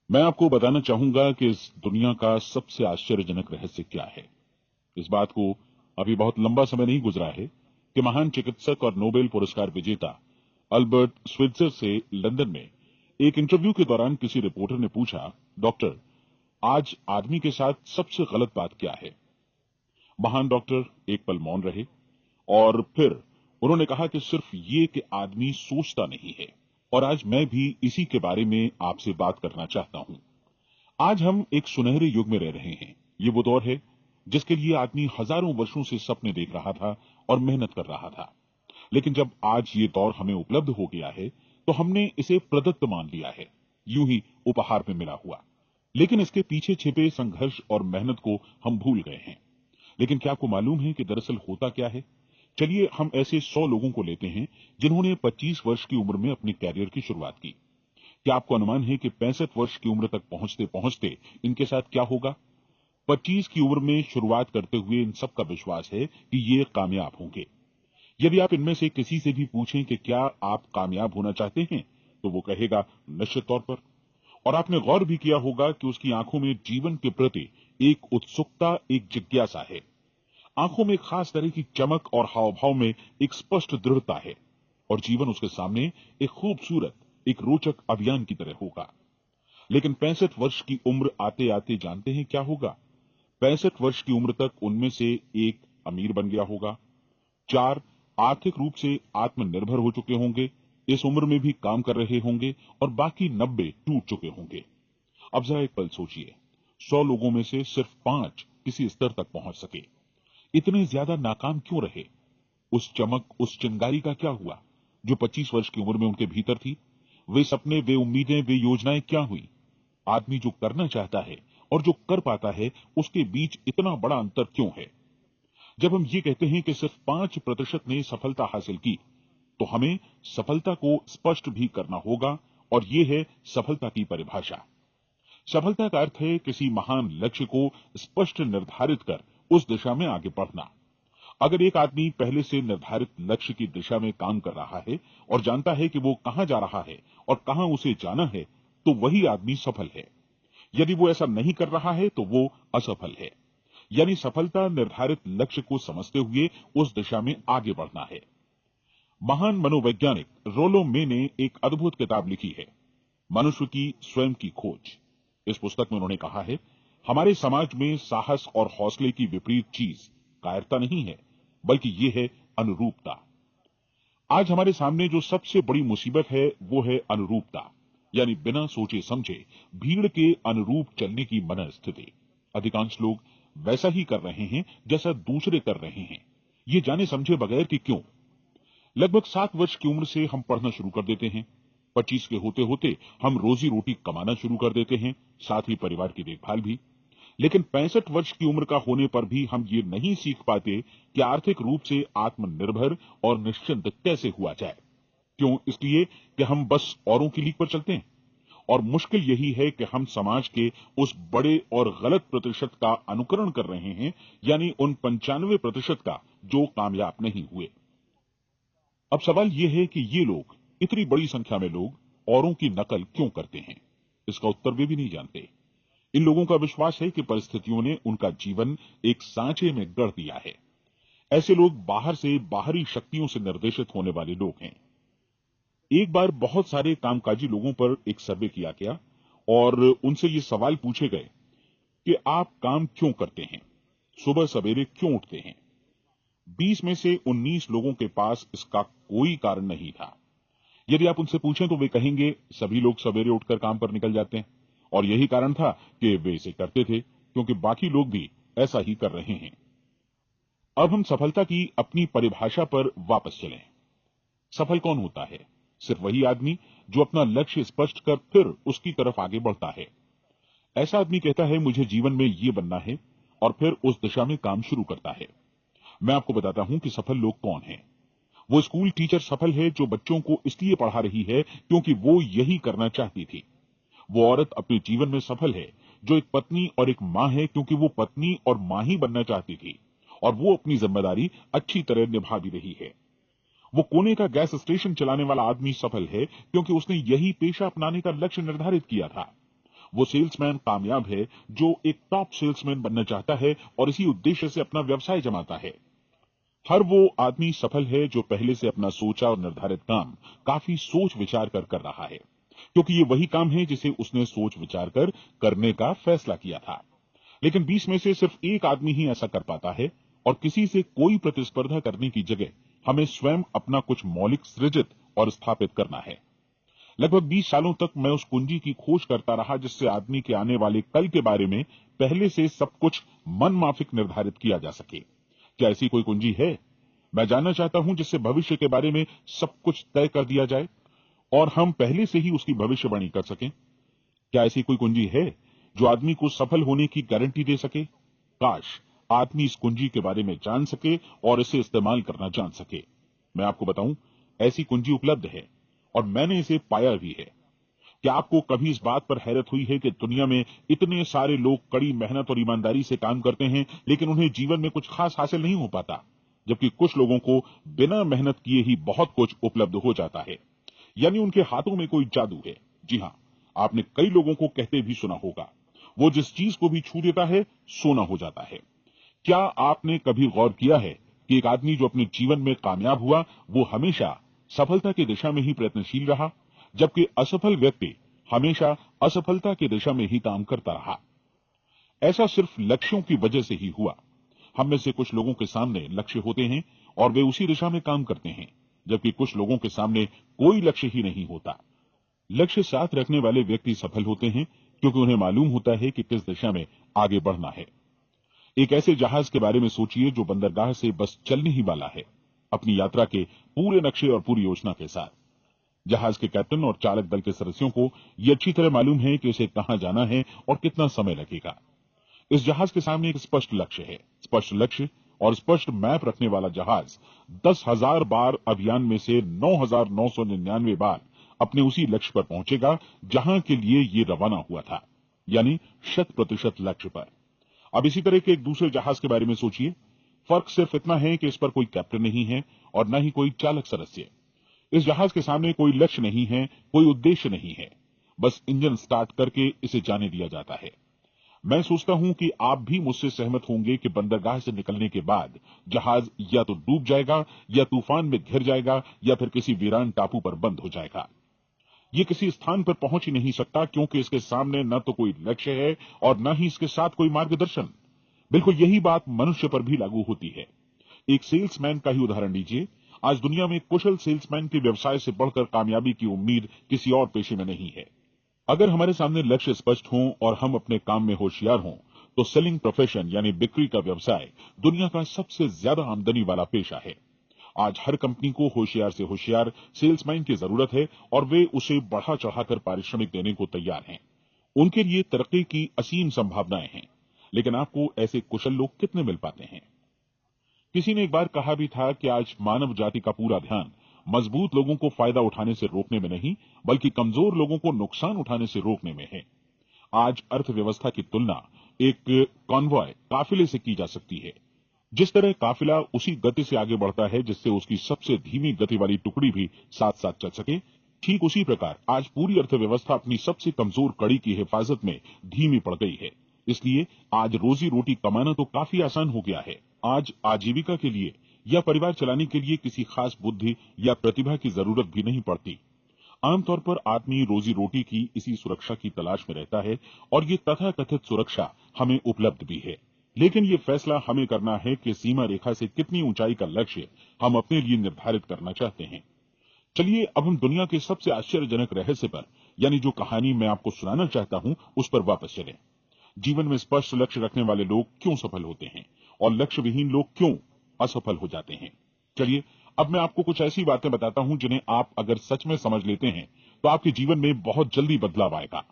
मैं आपको बताना चाहूंगा कि इस दुनिया का सबसे आश्चर्यजनक रहस्य क्या है। इस बात को अभी बहुत लंबा समय नहीं गुजरा है कि महान चिकित्सक और नोबेल पुरस्कार विजेता अल्बर्ट स्विट्जर से लंदन में एक इंटरव्यू के दौरान किसी रिपोर्टर ने पूछा, डॉक्टर, आज आदमी के साथ सबसे गलत बात क्या है। महान डॉक्टर एक पल मौन रहे और फिर उन्होंने कहा कि सिर्फ ये कि आदमी सोचता नहीं है। और आज मैं भी इसी के बारे में आपसे बात करना चाहता हूं। आज हम एक सुनहरे युग में रह रहे हैं। ये वो दौर है जिसके लिए आदमी हजारों वर्षों से सपने देख रहा था और मेहनत कर रहा था। लेकिन जब आज ये दौर हमें उपलब्ध हो गया है तो हमने इसे प्रदत्त मान लिया है, यूं ही उपहार में मिला हुआ। लेकिन इसके पीछे छिपे संघर्ष और मेहनत को हम भूल गए हैं। लेकिन क्या आपको मालूम है कि दरअसल होता क्या है। चलिए हम ऐसे 100 लोगों को लेते हैं जिन्होंने 25 वर्ष की उम्र में अपने कैरियर की शुरुआत की। क्या आपको अनुमान है कि 65 वर्ष की उम्र तक पहुंचते पहुंचते इनके साथ क्या होगा। 25 की उम्र में शुरुआत करते हुए इन सबका विश्वास है कि ये कामयाब होंगे। यदि आप इनमें से किसी से भी पूछें कि क्या आप कामयाब होना चाहते हैं तो वो कहेगा निश्चित तौर पर। और आपने गौर भी किया होगा कि उसकी आंखों में जीवन के प्रति एक उत्सुकता, एक जिज्ञासा है। आंखों में एक खास तरह की चमक और हाव भाव में एक स्पष्ट दृढ़ता है। और जीवन उसके सामने एक खूबसूरत, एक रोचक अभियान की तरह होगा। लेकिन 65 वर्ष की उम्र आते आते जानते हैं क्या होगा। 65 वर्ष की उम्र तक उनमें से एक अमीर बन गया होगा, 4 आर्थिक रूप से आत्मनिर्भर हो चुके होंगे, इस उम्र में भी काम कर रहे होंगे, और बाकी 90 टूट चुके होंगे। अब जरा एक पल सोचिए, 100 लोगों में से सिर्फ 5 किसी स्तर तक पहुंच सके। इतने ज्यादा नाकाम क्यों रहे। उस चमक, उस चिंगारी का क्या हुआ जो 25 वर्ष की उम्र में उनके भीतर थी। वे सपने, वे उम्मीदें, वे योजनाएं क्या हुई। आदमी जो करना चाहता है और जो कर पाता है उसके बीच इतना बड़ा अंतर क्यों है। जब हम ये कहते हैं कि सिर्फ 5% ने सफलता हासिल की तो हमें सफलता को स्पष्ट भी करना होगा। और ये है सफलता की परिभाषा। सफलता का अर्थ है किसी महान लक्ष्य को स्पष्ट निर्धारित कर उस दिशा में आगे बढ़ना। अगर एक आदमी पहले से निर्धारित लक्ष्य की दिशा में काम कर रहा है और जानता है कि वो कहां जा रहा है और कहां उसे जाना है तो वही आदमी सफल है। यदि वो ऐसा नहीं कर रहा है तो वो असफल है। यानी सफलता निर्धारित लक्ष्य को समझते हुए उस दिशा में आगे बढ़ना है। महान मनोवैज्ञानिक रोलो मे ने एक अद्भुत किताब लिखी है, मनुष्य की स्वयं की खोज। इस पुस्तक में उन्होंने कहा है, हमारे समाज में साहस और हौसले की विपरीत चीज कायरता नहीं है, बल्कि ये है अनुरूपता। आज हमारे सामने जो सबसे बड़ी मुसीबत है वो है अनुरूपता, यानी बिना सोचे समझे भीड़ के अनुरूप चलने की मनस्थिति। अधिकांश लोग वैसा ही कर रहे हैं जैसा दूसरे कर रहे हैं, ये जाने समझे बगैर कि क्यों। लगभग 7 वर्ष की उम्र से हम पढ़ना शुरू कर देते हैं। 25 के होते होते हम रोजी रोटी कमाना शुरू कर देते हैं, साथ ही परिवार की देखभाल भी। लेकिन 65 वर्ष की उम्र का होने पर भी हम ये नहीं सीख पाते कि आर्थिक रूप से आत्मनिर्भर और निश्चिंत कैसे हुआ जाए। क्यों? इसलिए कि हम बस औरों की लीक पर चलते हैं। और मुश्किल यही है कि हम समाज के उस बड़े और गलत प्रतिशत का अनुकरण कर रहे हैं, यानी उन 95% का जो कामयाब नहीं हुए। अब सवाल यह है कि ये लोग, इतनी बड़ी संख्या में लोग औरों की नकल क्यों करते हैं। इसका उत्तर वे भी नहीं जानते। इन लोगों का विश्वास है कि परिस्थितियों ने उनका जीवन एक सांचे में गढ़ दिया है। ऐसे लोग बाहर से, बाहरी शक्तियों से निर्देशित होने वाले लोग हैं। एक बार बहुत सारे कामकाजी लोगों पर एक सर्वे किया गया और उनसे ये सवाल पूछे गए कि आप काम क्यों करते हैं, सुबह सवेरे क्यों उठते हैं। 20 में से 19 लोगों के पास इसका कोई कारण नहीं था। यदि आप उनसे पूछें तो वे कहेंगे सभी लोग सवेरे उठकर काम पर निकल जाते हैं और यही कारण था कि वे इसे करते थे क्योंकि बाकी लोग भी ऐसा ही कर रहे हैं। अब हम सफलता की अपनी परिभाषा पर वापस चलें। सफल कौन होता है? सिर्फ वही आदमी जो अपना लक्ष्य स्पष्ट कर फिर उसकी तरफ आगे बढ़ता है। ऐसा आदमी कहता है मुझे जीवन में ये बनना है और फिर उस दिशा में काम शुरू करता है। मैं आपको बताता हूं कि सफल लोग कौन हैं। वो स्कूल टीचर सफल है जो बच्चों को इसलिए पढ़ा रही है क्योंकि वो यही करना चाहती थी। वो औरत अपने जीवन में सफल है जो एक पत्नी और एक मां है क्योंकि वो पत्नी और मां ही बनना चाहती थी और वो अपनी जिम्मेदारी अच्छी तरह निभा भी रही है। वो कोने का गैस स्टेशन चलाने वाला आदमी सफल है क्योंकि उसने यही पेशा अपनाने का लक्ष्य निर्धारित किया था। वो सेल्समैन कामयाब है जो एक टॉप सेल्समैन बनना चाहता है और इसी उद्देश्य से अपना व्यवसाय जमाता है। हर वो आदमी सफल है जो पहले से अपना सोचा और निर्धारित काम काफी सोच विचार कर रहा है, क्योंकि ये वही काम है जिसे उसने सोच विचार कर करने का फैसला किया था। लेकिन 20 में से सिर्फ एक आदमी ही ऐसा कर पाता है, और किसी से कोई प्रतिस्पर्धा करने की जगह हमें स्वयं अपना कुछ मौलिक सृजित और स्थापित करना है। लगभग 20 सालों तक मैं उस कुंजी की खोज करता रहा जिससे आदमी के आने वाले कल के बारे में पहले से सब कुछ मन माफिक निर्धारित किया जा सके। क्या ऐसी कोई कुंजी है? मैं जानना चाहता हूं जिससे भविष्य के बारे में सब कुछ तय कर दिया जाए और हम पहले से ही उसकी भविष्यवाणी कर सकें। क्या ऐसी कोई कुंजी है जो आदमी को सफल होने की गारंटी दे सके? काश आदमी इस कुंजी के बारे में जान सके और इसे इस्तेमाल करना जान सके। मैं आपको बताऊं, ऐसी कुंजी उपलब्ध है और मैंने इसे पाया भी है। क्या आपको कभी इस बात पर हैरत हुई है कि दुनिया में इतने सारे लोग कड़ी मेहनत और ईमानदारी से काम करते हैं, लेकिन उन्हें जीवन में कुछ खास हासिल नहीं हो पाता, जबकि कुछ लोगों को बिना मेहनत किए ही बहुत कुछ उपलब्ध हो जाता है। यानी उनके हाथों में कोई जादू है। जी हां, आपने कई लोगों को कहते भी सुना होगा, वो जिस चीज को भी छू देता है सोना हो जाता है। क्या आपने कभी गौर किया है कि एक आदमी जो अपने जीवन में कामयाब हुआ वो हमेशा सफलता की दिशा में ही प्रयत्नशील रहा, जबकि असफल व्यक्ति हमेशा असफलता की दिशा में ही काम करता रहा? ऐसा सिर्फ लक्ष्यों की वजह से ही हुआ। हम में से कुछ लोगों के सामने लक्ष्य होते हैं और वे उसी दिशा में काम करते हैं, जबकि कुछ लोगों के सामने कोई लक्ष्य ही नहीं होता। लक्ष्य साथ रखने वाले व्यक्ति सफल होते हैं क्योंकि उन्हें मालूम होता है कि किस दिशा में आगे बढ़ना है। एक ऐसे जहाज के बारे में सोचिए जो बंदरगाह से बस चलने ही वाला है, अपनी यात्रा के पूरे नक्शे और पूरी योजना के साथ। जहाज के कैप्टन और चालक दल के सदस्यों को यह अच्छी तरह मालूम है कि उसे कहां जाना है और कितना समय लगेगा। इस जहाज के सामने एक स्पष्ट लक्ष्य है। स्पष्ट लक्ष्य और स्पष्ट मैप रखने वाला जहाज 10,000 बार अभियान में से 9,999 बार अपने उसी लक्ष्य पर पहुंचेगा जहां के लिए ये रवाना हुआ था, यानी 100% लक्ष्य पर। अब इसी तरह के एक दूसरे जहाज के बारे में सोचिए। फर्क सिर्फ इतना है कि इस पर कोई कैप्टन नहीं है और न ही कोई चालक सदस्य। इस जहाज के सामने कोई लक्ष्य नहीं है, कोई उद्देश्य नहीं है, बस इंजन स्टार्ट करके इसे जाने दिया जाता है। मैं सोचता हूं कि आप भी मुझसे सहमत होंगे कि बंदरगाह से निकलने के बाद जहाज या तो डूब जाएगा या तूफान में घिर जाएगा या फिर किसी वीरान टापू पर बंद हो जाएगा। ये किसी स्थान पर पहुंच ही नहीं सकता क्योंकि इसके सामने न तो कोई लक्ष्य है और न ही इसके साथ कोई मार्गदर्शन। बिल्कुल यही बात मनुष्य पर भी लागू होती है। एक सेल्समैन का ही उदाहरण लीजिए। आज दुनिया में कुशल सेल्समैन के व्यवसाय से बढ़कर कामयाबी की उम्मीद किसी और पेशे में नहीं है। अगर हमारे सामने लक्ष्य स्पष्ट हों और हम अपने काम में होशियार हों, तो सेलिंग प्रोफेशन यानी बिक्री का व्यवसाय दुनिया का सबसे ज्यादा आमदनी वाला पेशा है। आज हर कंपनी को होशियार से होशियार सेल्समैन की जरूरत है और वे उसे बढ़ा चढ़ाकर पारिश्रमिक देने को तैयार हैं। उनके लिए तरक्की की असीम संभावनाएं हैं, लेकिन आपको ऐसे कुशल लोग कितने मिल पाते हैं? किसी ने एक बार कहा भी था कि आज मानव जाति का पूरा ध्यान मजबूत लोगों को फायदा उठाने से रोकने में नहीं, बल्कि कमजोर लोगों को नुकसान उठाने से रोकने में है। आज अर्थव्यवस्था की तुलना एक कॉन्वॉय काफिले से की जा सकती है। जिस तरह काफिला उसी गति से आगे बढ़ता है जिससे उसकी सबसे धीमी गति वाली टुकड़ी भी साथ साथ चल सके, ठीक उसी प्रकार आज पूरी अर्थव्यवस्था अपनी सबसे कमजोर कड़ी की हिफाजत में धीमी पड़ गई है। इसलिए आज रोजी रोटी कमाना तो काफी आसान हो गया है। आज आजीविका के लिए या परिवार चलाने के लिए किसी खास बुद्धि या प्रतिभा की जरूरत भी नहीं पड़ती। आमतौर पर आदमी रोजी रोटी की इसी सुरक्षा की तलाश में रहता है और ये तथाकथित सुरक्षा हमें उपलब्ध भी है। लेकिन ये फैसला हमें करना है कि सीमा रेखा से कितनी ऊंचाई का लक्ष्य हम अपने लिए निर्धारित करना चाहते हैं। चलिए अब हम दुनिया के सबसे आश्चर्यजनक रहस्य पर, यानी जो कहानी मैं आपको सुनाना चाहता हूं, उस पर वापस चलें। जीवन में स्पष्ट लक्ष्य रखने वाले लोग क्यों सफल होते हैं और लक्ष्य विहीन लोग क्यों असफल हो जाते हैं? चलिए अब मैं आपको कुछ ऐसी बातें बताता हूं जिन्हें आप अगर सच में समझ लेते हैं तो आपके जीवन में बहुत जल्दी बदलाव आएगा।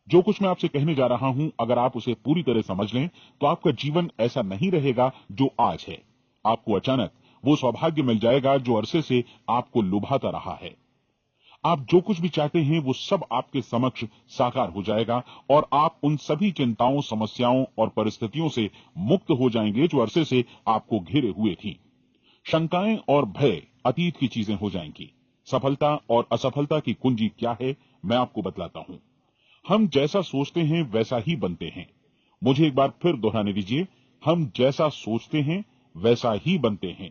जो कुछ मैं आपसे कहने जा रहा हूं, अगर आप उसे पूरी तरह समझ लें तो आपका जीवन ऐसा नहीं रहेगा जो आज है। आपको अचानक वो सौभाग्य मिल जाएगा जो अरसे से आपको लुभाता रहा है। आप जो कुछ भी चाहते हैं वो सब आपके समक्ष साकार हो जाएगा और आप उन सभी चिंताओं, समस्याओं और परिस्थितियों से मुक्त हो जाएंगे जो अरसे से आपको घेरे हुए थी। शंकाएं और भय अतीत की चीजें हो जाएंगी। सफलता और असफलता की कुंजी क्या है, मैं आपको बतलाता हूं। हम जैसा सोचते हैं वैसा ही बनते हैं। मुझे एक बार फिर दोहराने दीजिए, हम जैसा सोचते हैं वैसा ही बनते हैं।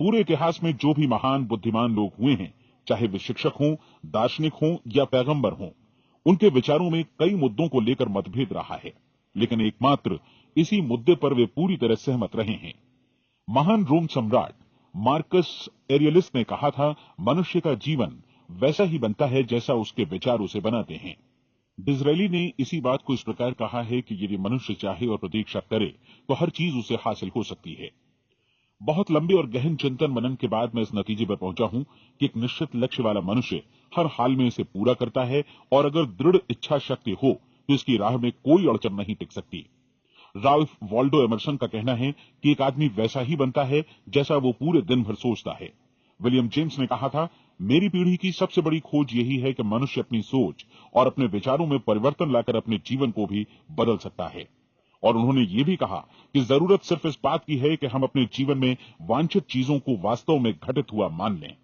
पूरे इतिहास में जो भी महान बुद्धिमान लोग हुए हैं, चाहे वे शिक्षक हों, दार्शनिक हों या पैगंबर हों, उनके विचारों में कई मुद्दों को लेकर मतभेद रहा है, लेकिन एकमात्र इसी मुद्दे पर वे पूरी तरह सहमत रहे हैं। महान रोम सम्राट मार्कस एरियलिस ने कहा था, मनुष्य का जीवन वैसा ही बनता है जैसा उसके विचार उसे बनाते हैं। डिज़रायली ने इसी बात को इस प्रकार कहा है कि यदि मनुष्य चाहे और प्रतीक्षा करे तो हर चीज उसे हासिल हो सकती है। बहुत लंबे और गहन चिंतन मनन के बाद मैं इस नतीजे पर पहुंचा हूं कि एक निश्चित लक्ष्य वाला मनुष्य हर हाल में इसे पूरा करता है, और अगर दृढ़ इच्छा शक्ति हो तो इसकी राह में कोई अड़चन नहीं टिक सकती। राल्फ वॉल्डो एमर्सन का कहना है कि एक आदमी वैसा ही बनता है जैसा वो पूरे दिन भर सोचता है। विलियम जेम्स ने कहा था, मेरी पीढ़ी की सबसे बड़ी खोज यही है कि मनुष्य अपनी सोच और अपने विचारों में परिवर्तन लाकर अपने जीवन को भी बदल सकता है। और उन्होंने ये भी कहा कि जरूरत सिर्फ इस बात की है कि हम अपने जीवन में वांछित चीजों को वास्तव में घटित हुआ मान लें।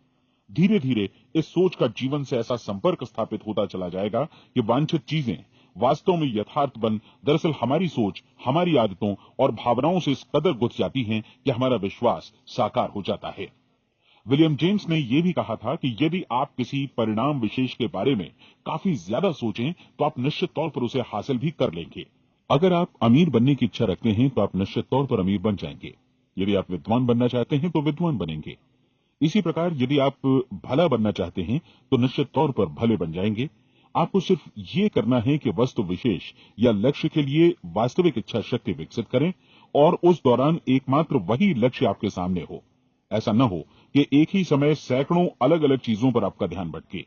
धीरे धीरे इस सोच का जीवन से ऐसा संपर्क स्थापित होता चला जाएगा कि वांछित चीजें वास्तव में यथार्थ बन दरअसल हमारी सोच, हमारी आदतों और भावनाओं से इस कदर गुथ जाती हैं कि हमारा विश्वास साकार हो जाता है। विलियम जेम्स ने यह भी कहा था कि यदि आप किसी परिणाम विशेष के बारे में काफी ज्यादा सोचें तो आप निश्चित तौर पर उसे हासिल भी कर लेंगे। अगर आप अमीर बनने की इच्छा रखते हैं तो आप निश्चित तौर पर अमीर बन जाएंगे। यदि आप विद्वान बनना चाहते हैं तो विद्वान बनेंगे। इसी प्रकार यदि आप भला बनना चाहते हैं तो निश्चित तौर पर भले बन जाएंगे। आपको सिर्फ ये करना है कि वस्तु विशेष या लक्ष्य के लिए वास्तविक इच्छा शक्ति विकसित करें, और उस दौरान एकमात्र वही लक्ष्य आपके सामने हो। ऐसा न हो कि एक ही समय सैकड़ों अलग अलग चीजों पर आपका ध्यान भटके।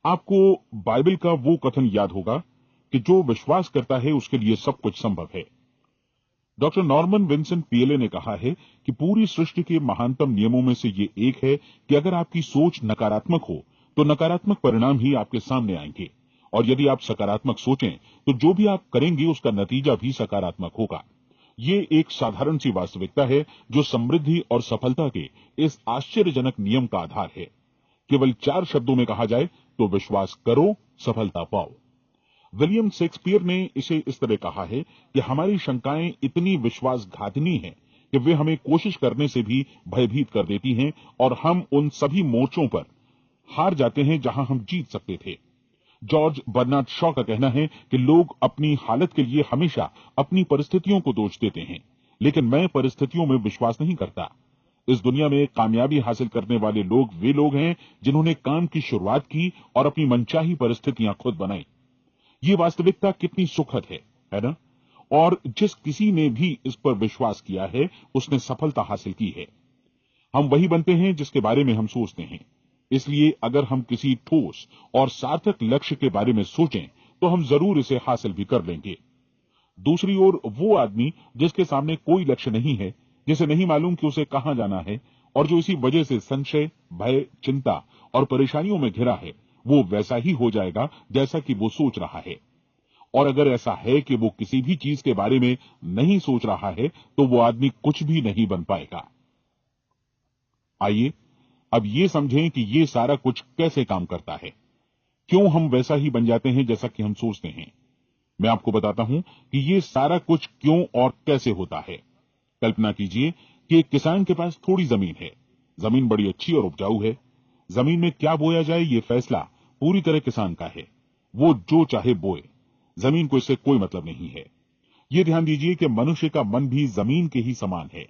आपको बाइबल का वो कथन याद होगा कि जो विश्वास करता है उसके लिए सब कुछ संभव है। डॉक्टर नॉर्मन विंसेंट पीएले ने कहा है कि पूरी सृष्टि के महानतम नियमों में से ये एक है कि अगर आपकी सोच नकारात्मक हो तो नकारात्मक परिणाम ही आपके सामने आएंगे, और यदि आप सकारात्मक सोचें तो जो भी आप करेंगे उसका नतीजा भी सकारात्मक होगा। ये एक साधारण सी वास्तविकता है जो समृद्धि और सफलता के इस आश्चर्यजनक नियम का आधार है। केवल 4 शब्दों में कहा जाए तो विश्वास करो, सफलता पाओ। विलियम शेक्सपियर ने इसे इस तरह कहा है कि हमारी शंकाएं इतनी विश्वासघातिनी हैं कि वे हमें कोशिश करने से भी भयभीत कर देती हैं, और हम उन सभी मोर्चों पर हार जाते हैं जहां हम जीत सकते थे। जॉर्ज बर्नार्ड शॉ का कहना है कि लोग अपनी हालत के लिए हमेशा अपनी परिस्थितियों को दोष देते हैं, लेकिन मैं परिस्थितियों में विश्वास नहीं करता। इस दुनिया में कामयाबी हासिल करने वाले लोग वे लोग हैं जिन्होंने काम की शुरुआत की और अपनी मनचाही परिस्थितियां खुद बनाई। ये वास्तविकता कितनी सुखद है ना? और जिस किसी ने भी इस पर विश्वास किया है उसने सफलता हासिल की है। हम वही बनते हैं जिसके बारे में हम सोचते हैं। इसलिए अगर हम किसी ठोस और सार्थक लक्ष्य के बारे में सोचें तो हम जरूर इसे हासिल भी कर लेंगे। दूसरी ओर वो आदमी जिसके सामने कोई लक्ष्य नहीं है, जिसे नहीं मालूम कि उसे कहां जाना है, और जो इसी वजह से संशय, भय, चिंता और परेशानियों में घिरा है, वो वैसा ही हो जाएगा जैसा कि वो सोच रहा है। और अगर ऐसा है कि वो किसी भी चीज के बारे में नहीं सोच रहा है तो वो आदमी कुछ भी नहीं बन पाएगा। आइए अब ये समझें कि ये सारा कुछ कैसे काम करता है, क्यों हम वैसा ही बन जाते हैं जैसा कि हम सोचते हैं। मैं आपको बताता हूं कि ये सारा कुछ क्यों और कैसे होता है। कल्पना कीजिए कि एक किसान के पास थोड़ी जमीन है। जमीन बड़ी अच्छी और उपजाऊ है। जमीन में क्या बोया जाए ये फैसला पूरी तरह किसान का है। वो जो चाहे बोए, जमीन को इससे कोई मतलब नहीं है। ये ध्यान दीजिए कि मनुष्य का मन भी जमीन के ही समान है,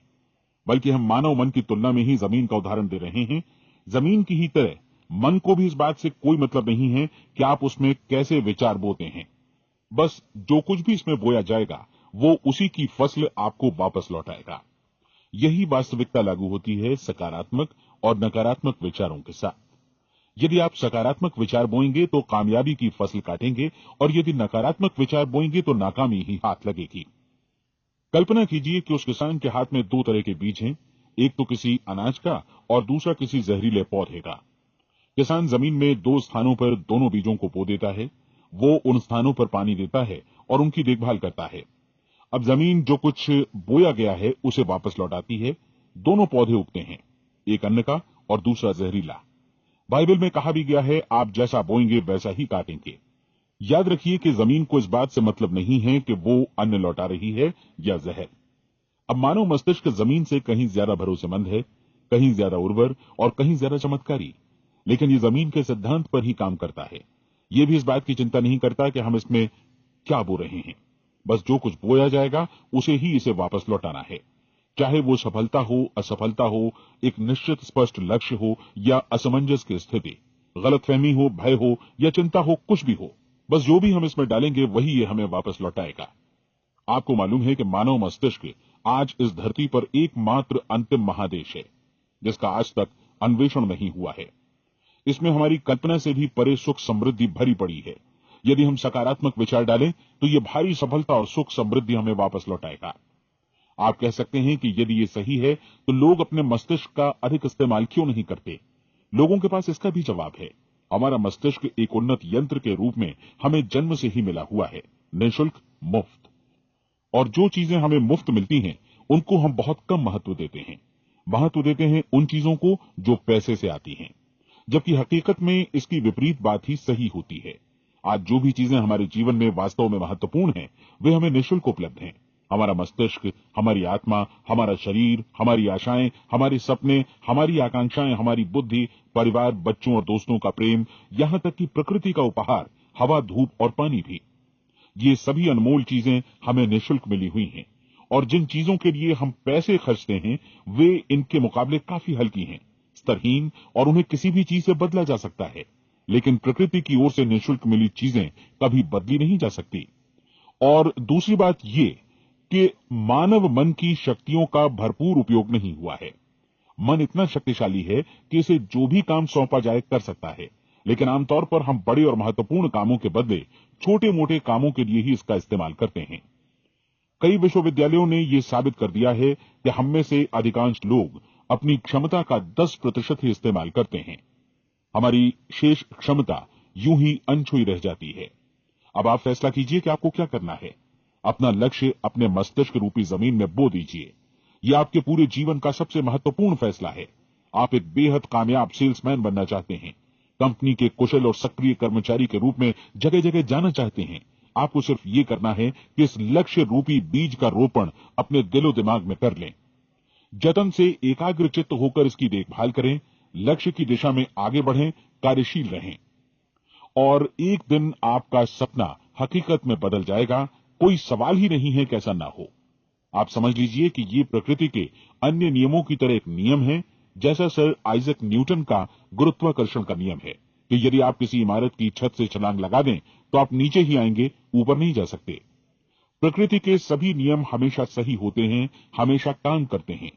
बल्कि हम मानव मन की तुलना में ही जमीन का उदाहरण दे रहे हैं। जमीन की ही तरह मन को भी इस बात से कोई मतलब नहीं है कि आप उसमें कैसे विचार बोते हैं। बस जो कुछ भी इसमें बोया जाएगा वो उसी की फसल आपको वापस लौटाएगा। यही वास्तविकता लागू होती है सकारात्मक और नकारात्मक विचारों के साथ। यदि आप सकारात्मक विचार बोएंगे तो कामयाबी की फसल काटेंगे, और यदि नकारात्मक विचार बोएंगे तो नाकामी ही हाथ लगेगी। कल्पना कीजिए कि उस किसान के हाथ में 2 तरह के बीज हैं, एक तो किसी अनाज का और दूसरा किसी जहरीले पौधे का। किसान जमीन में 2 स्थानों पर दोनों बीजों को बो देता है। वो उन स्थानों पर पानी देता है और उनकी देखभाल करता है। अब जमीन जो कुछ बोया गया है उसे वापस लौटाती है। दोनों पौधे उगते हैं, एक अन्न का और दूसरा जहरीला। बाइबल में कहा भी गया है, आप जैसा बोएंगे वैसा ही काटेंगे। याद रखिए कि जमीन को इस बात से मतलब नहीं है कि वो अन्न लौटा रही है या जहर। अब मानव मस्तिष्क जमीन से कहीं ज्यादा भरोसेमंद है, कहीं ज्यादा उर्वर और कहीं ज्यादा चमत्कारी, लेकिन ये जमीन के सिद्धांत पर ही काम करता है। ये भी इस बात की चिंता नहीं करता कि हम इसमें क्या बो रहे हैं। बस जो कुछ बोया जाएगा उसे ही इसे वापस लौटाना है, चाहे वो सफलता हो, असफलता हो, एक निश्चित स्पष्ट लक्ष्य हो या असमंजस की स्थिति, गलतफहमी हो, भय हो या चिंता हो, कुछ भी हो। बस जो भी हम इसमें डालेंगे वही ये हमें वापस लौटाएगा। आपको मालूम है कि मानव मस्तिष्क आज इस धरती पर एकमात्र अंतिम महादेश है जिसका आज तक अन्वेषण नहीं हुआ है। इसमें हमारी कल्पना से भी परे सुख समृद्धि भरी पड़ी है। यदि हम सकारात्मक विचार डालें तो ये भारी सफलता और सुख समृद्धि हमें वापस लौटाएगा। आप कह सकते हैं कि यदि ये सही है तो लोग अपने मस्तिष्क का अधिक इस्तेमाल क्यों नहीं करते? लोगों के पास इसका भी जवाब है। हमारा मस्तिष्क एक उन्नत यंत्र के रूप में हमें जन्म से ही मिला हुआ है, निःशुल्क, मुफ्त। और जो चीजें हमें मुफ्त मिलती हैं उनको हम बहुत कम महत्व देते हैं। महत्व देते हैं उन चीजों को जो पैसे से आती हैं, जबकि हकीकत में इसकी विपरीत बात ही सही होती है। आज जो भी चीजें हमारे जीवन में वास्तव में महत्वपूर्ण हैं वे हमें निःशुल्क उपलब्ध हैं। हमारा मस्तिष्क, हमारी आत्मा, हमारा शरीर, हमारी आशाएं, हमारे सपने, हमारी आकांक्षाएं, हमारी बुद्धि, परिवार, बच्चों और दोस्तों का प्रेम, यहां तक कि प्रकृति का उपहार, हवा, धूप और पानी भी। ये सभी अनमोल चीजें हमें निःशुल्क मिली हुई हैं, और जिन चीजों के लिए हम पैसे खर्चते हैं वे इनके मुकाबले काफी हल्की हैं, स्तरहीन, और उन्हें किसी भी चीज से बदला जा सकता है। लेकिन प्रकृति की ओर से निःशुल्क मिली चीजें कभी बदली नहीं जा सकती। और दूसरी बात ये कि मानव मन की शक्तियों का भरपूर उपयोग नहीं हुआ है। मन इतना शक्तिशाली है कि इसे जो भी काम सौंपा जाए कर सकता है, लेकिन आमतौर पर हम बड़े और महत्वपूर्ण कामों के बदले छोटे मोटे कामों के लिए ही इसका इस्तेमाल करते हैं। कई विश्वविद्यालयों ने यह साबित कर दिया है कि हम में से अधिकांश लोग अपनी क्षमता का 10% ही इस्तेमाल करते हैं। हमारी शेष क्षमता यूं ही अनछुई रह जाती है। अब आप फैसला कीजिए कि आपको क्या करना है। अपना लक्ष्य अपने मस्तिष्क रूपी जमीन में बो दीजिए। यह आपके पूरे जीवन का सबसे महत्वपूर्ण फैसला है। आप एक बेहद कामयाब सेल्समैन बनना चाहते हैं, कंपनी के कुशल और सक्रिय कर्मचारी के रूप में जगह जगह जाना चाहते हैं। आपको सिर्फ ये करना है कि इस लक्ष्य रूपी बीज का रोपण अपने दिलो दिमाग में कर लें। जतन से एकाग्रचित्त होकर इसकी देखभाल करें, लक्ष्य की दिशा में आगे बढ़ें, कार्यशील रहें, और एक दिन आपका सपना हकीकत में बदल जाएगा। कोई सवाल ही नहीं है कि ऐसा ना हो। आप समझ लीजिए कि ये प्रकृति के अन्य नियमों की तरह एक नियम है, जैसा सर आइजक न्यूटन का गुरुत्वाकर्षण का नियम है कि यदि आप किसी इमारत की छत से छलांग लगा दें तो आप नीचे ही आएंगे, ऊपर नहीं जा सकते। प्रकृति के सभी नियम हमेशा सही होते हैं, हमेशा काम करते हैं।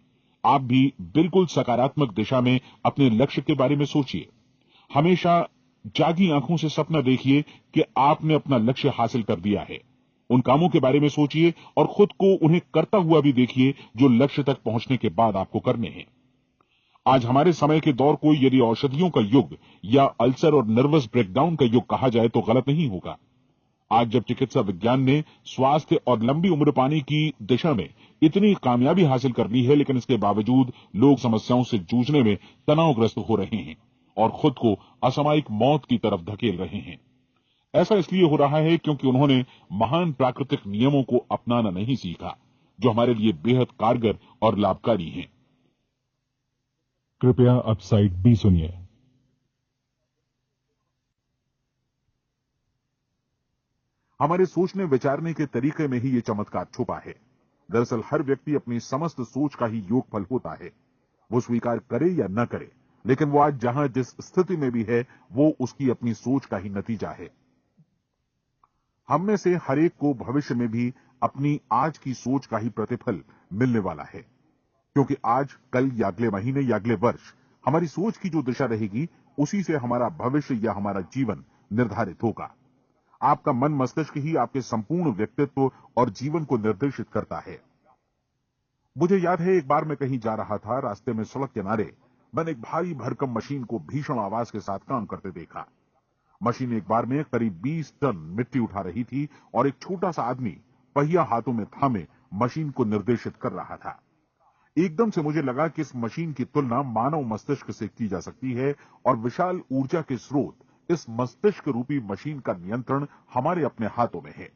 आप भी बिल्कुल सकारात्मक दिशा में अपने लक्ष्य के बारे में सोचिए। हमेशा जागी आंखों से सपना देखिए कि आपने अपना लक्ष्य हासिल कर दिया है। उन कामों के बारे में सोचिए और खुद को उन्हें करता हुआ भी देखिए जो लक्ष्य तक पहुंचने के बाद आपको करने हैं। आज हमारे समय के दौर को यदि औषधियों का युग या अल्सर और नर्वस ब्रेकडाउन का युग कहा जाए तो गलत नहीं होगा। आज जब चिकित्सा विज्ञान ने स्वास्थ्य और लंबी उम्र पाने की दिशा में इतनी कामयाबी हासिल कर ली है, लेकिन इसके बावजूद लोग समस्याओं से जूझने में तनावग्रस्त हो रहे हैं और खुद को असामयिक मौत की तरफ धकेल रहे हैं। ऐसा इसलिए हो रहा है क्योंकि उन्होंने महान प्राकृतिक नियमों को अपनाना नहीं सीखा, जो हमारे लिए बेहद कारगर और लाभकारी हैं। कृपया अब साइड बी सुनिए। हमारे सोचने विचारने के तरीके में ही ये चमत्कार छुपा है। दरअसल हर व्यक्ति अपनी समस्त सोच का ही योगफल होता है, वो स्वीकार करे या न करे, लेकिन वो आज जहां जिस स्थिति में भी है वो उसकी अपनी सोच का ही नतीजा है। हम में से हर एक को भविष्य में भी अपनी आज की सोच का ही प्रतिफल मिलने वाला है, क्योंकि आज, कल या अगले महीने या अगले वर्ष हमारी सोच की जो दिशा रहेगी उसी से हमारा भविष्य या हमारा जीवन निर्धारित होगा। आपका मन मस्तिष्क ही आपके संपूर्ण व्यक्तित्व और जीवन को निर्देशित करता है। मुझे याद है एक बार मैं कहीं जा रहा था, रास्ते में सड़क किनारे मैंने एक भारी भरकम मशीन को भीषण आवाज के साथ काम करते देखा। मशीन एक बार में करीब 20 टन मिट्टी उठा रही थी और एक छोटा सा आदमी पहिया हाथों में थामे मशीन को निर्देशित कर रहा था। एकदम से मुझे लगा कि इस मशीन की तुलना मानव मस्तिष्क से की जा सकती है और विशाल ऊर्जा के स्रोत इस मस्तिष्क रूपी मशीन का नियंत्रण हमारे अपने हाथों में है।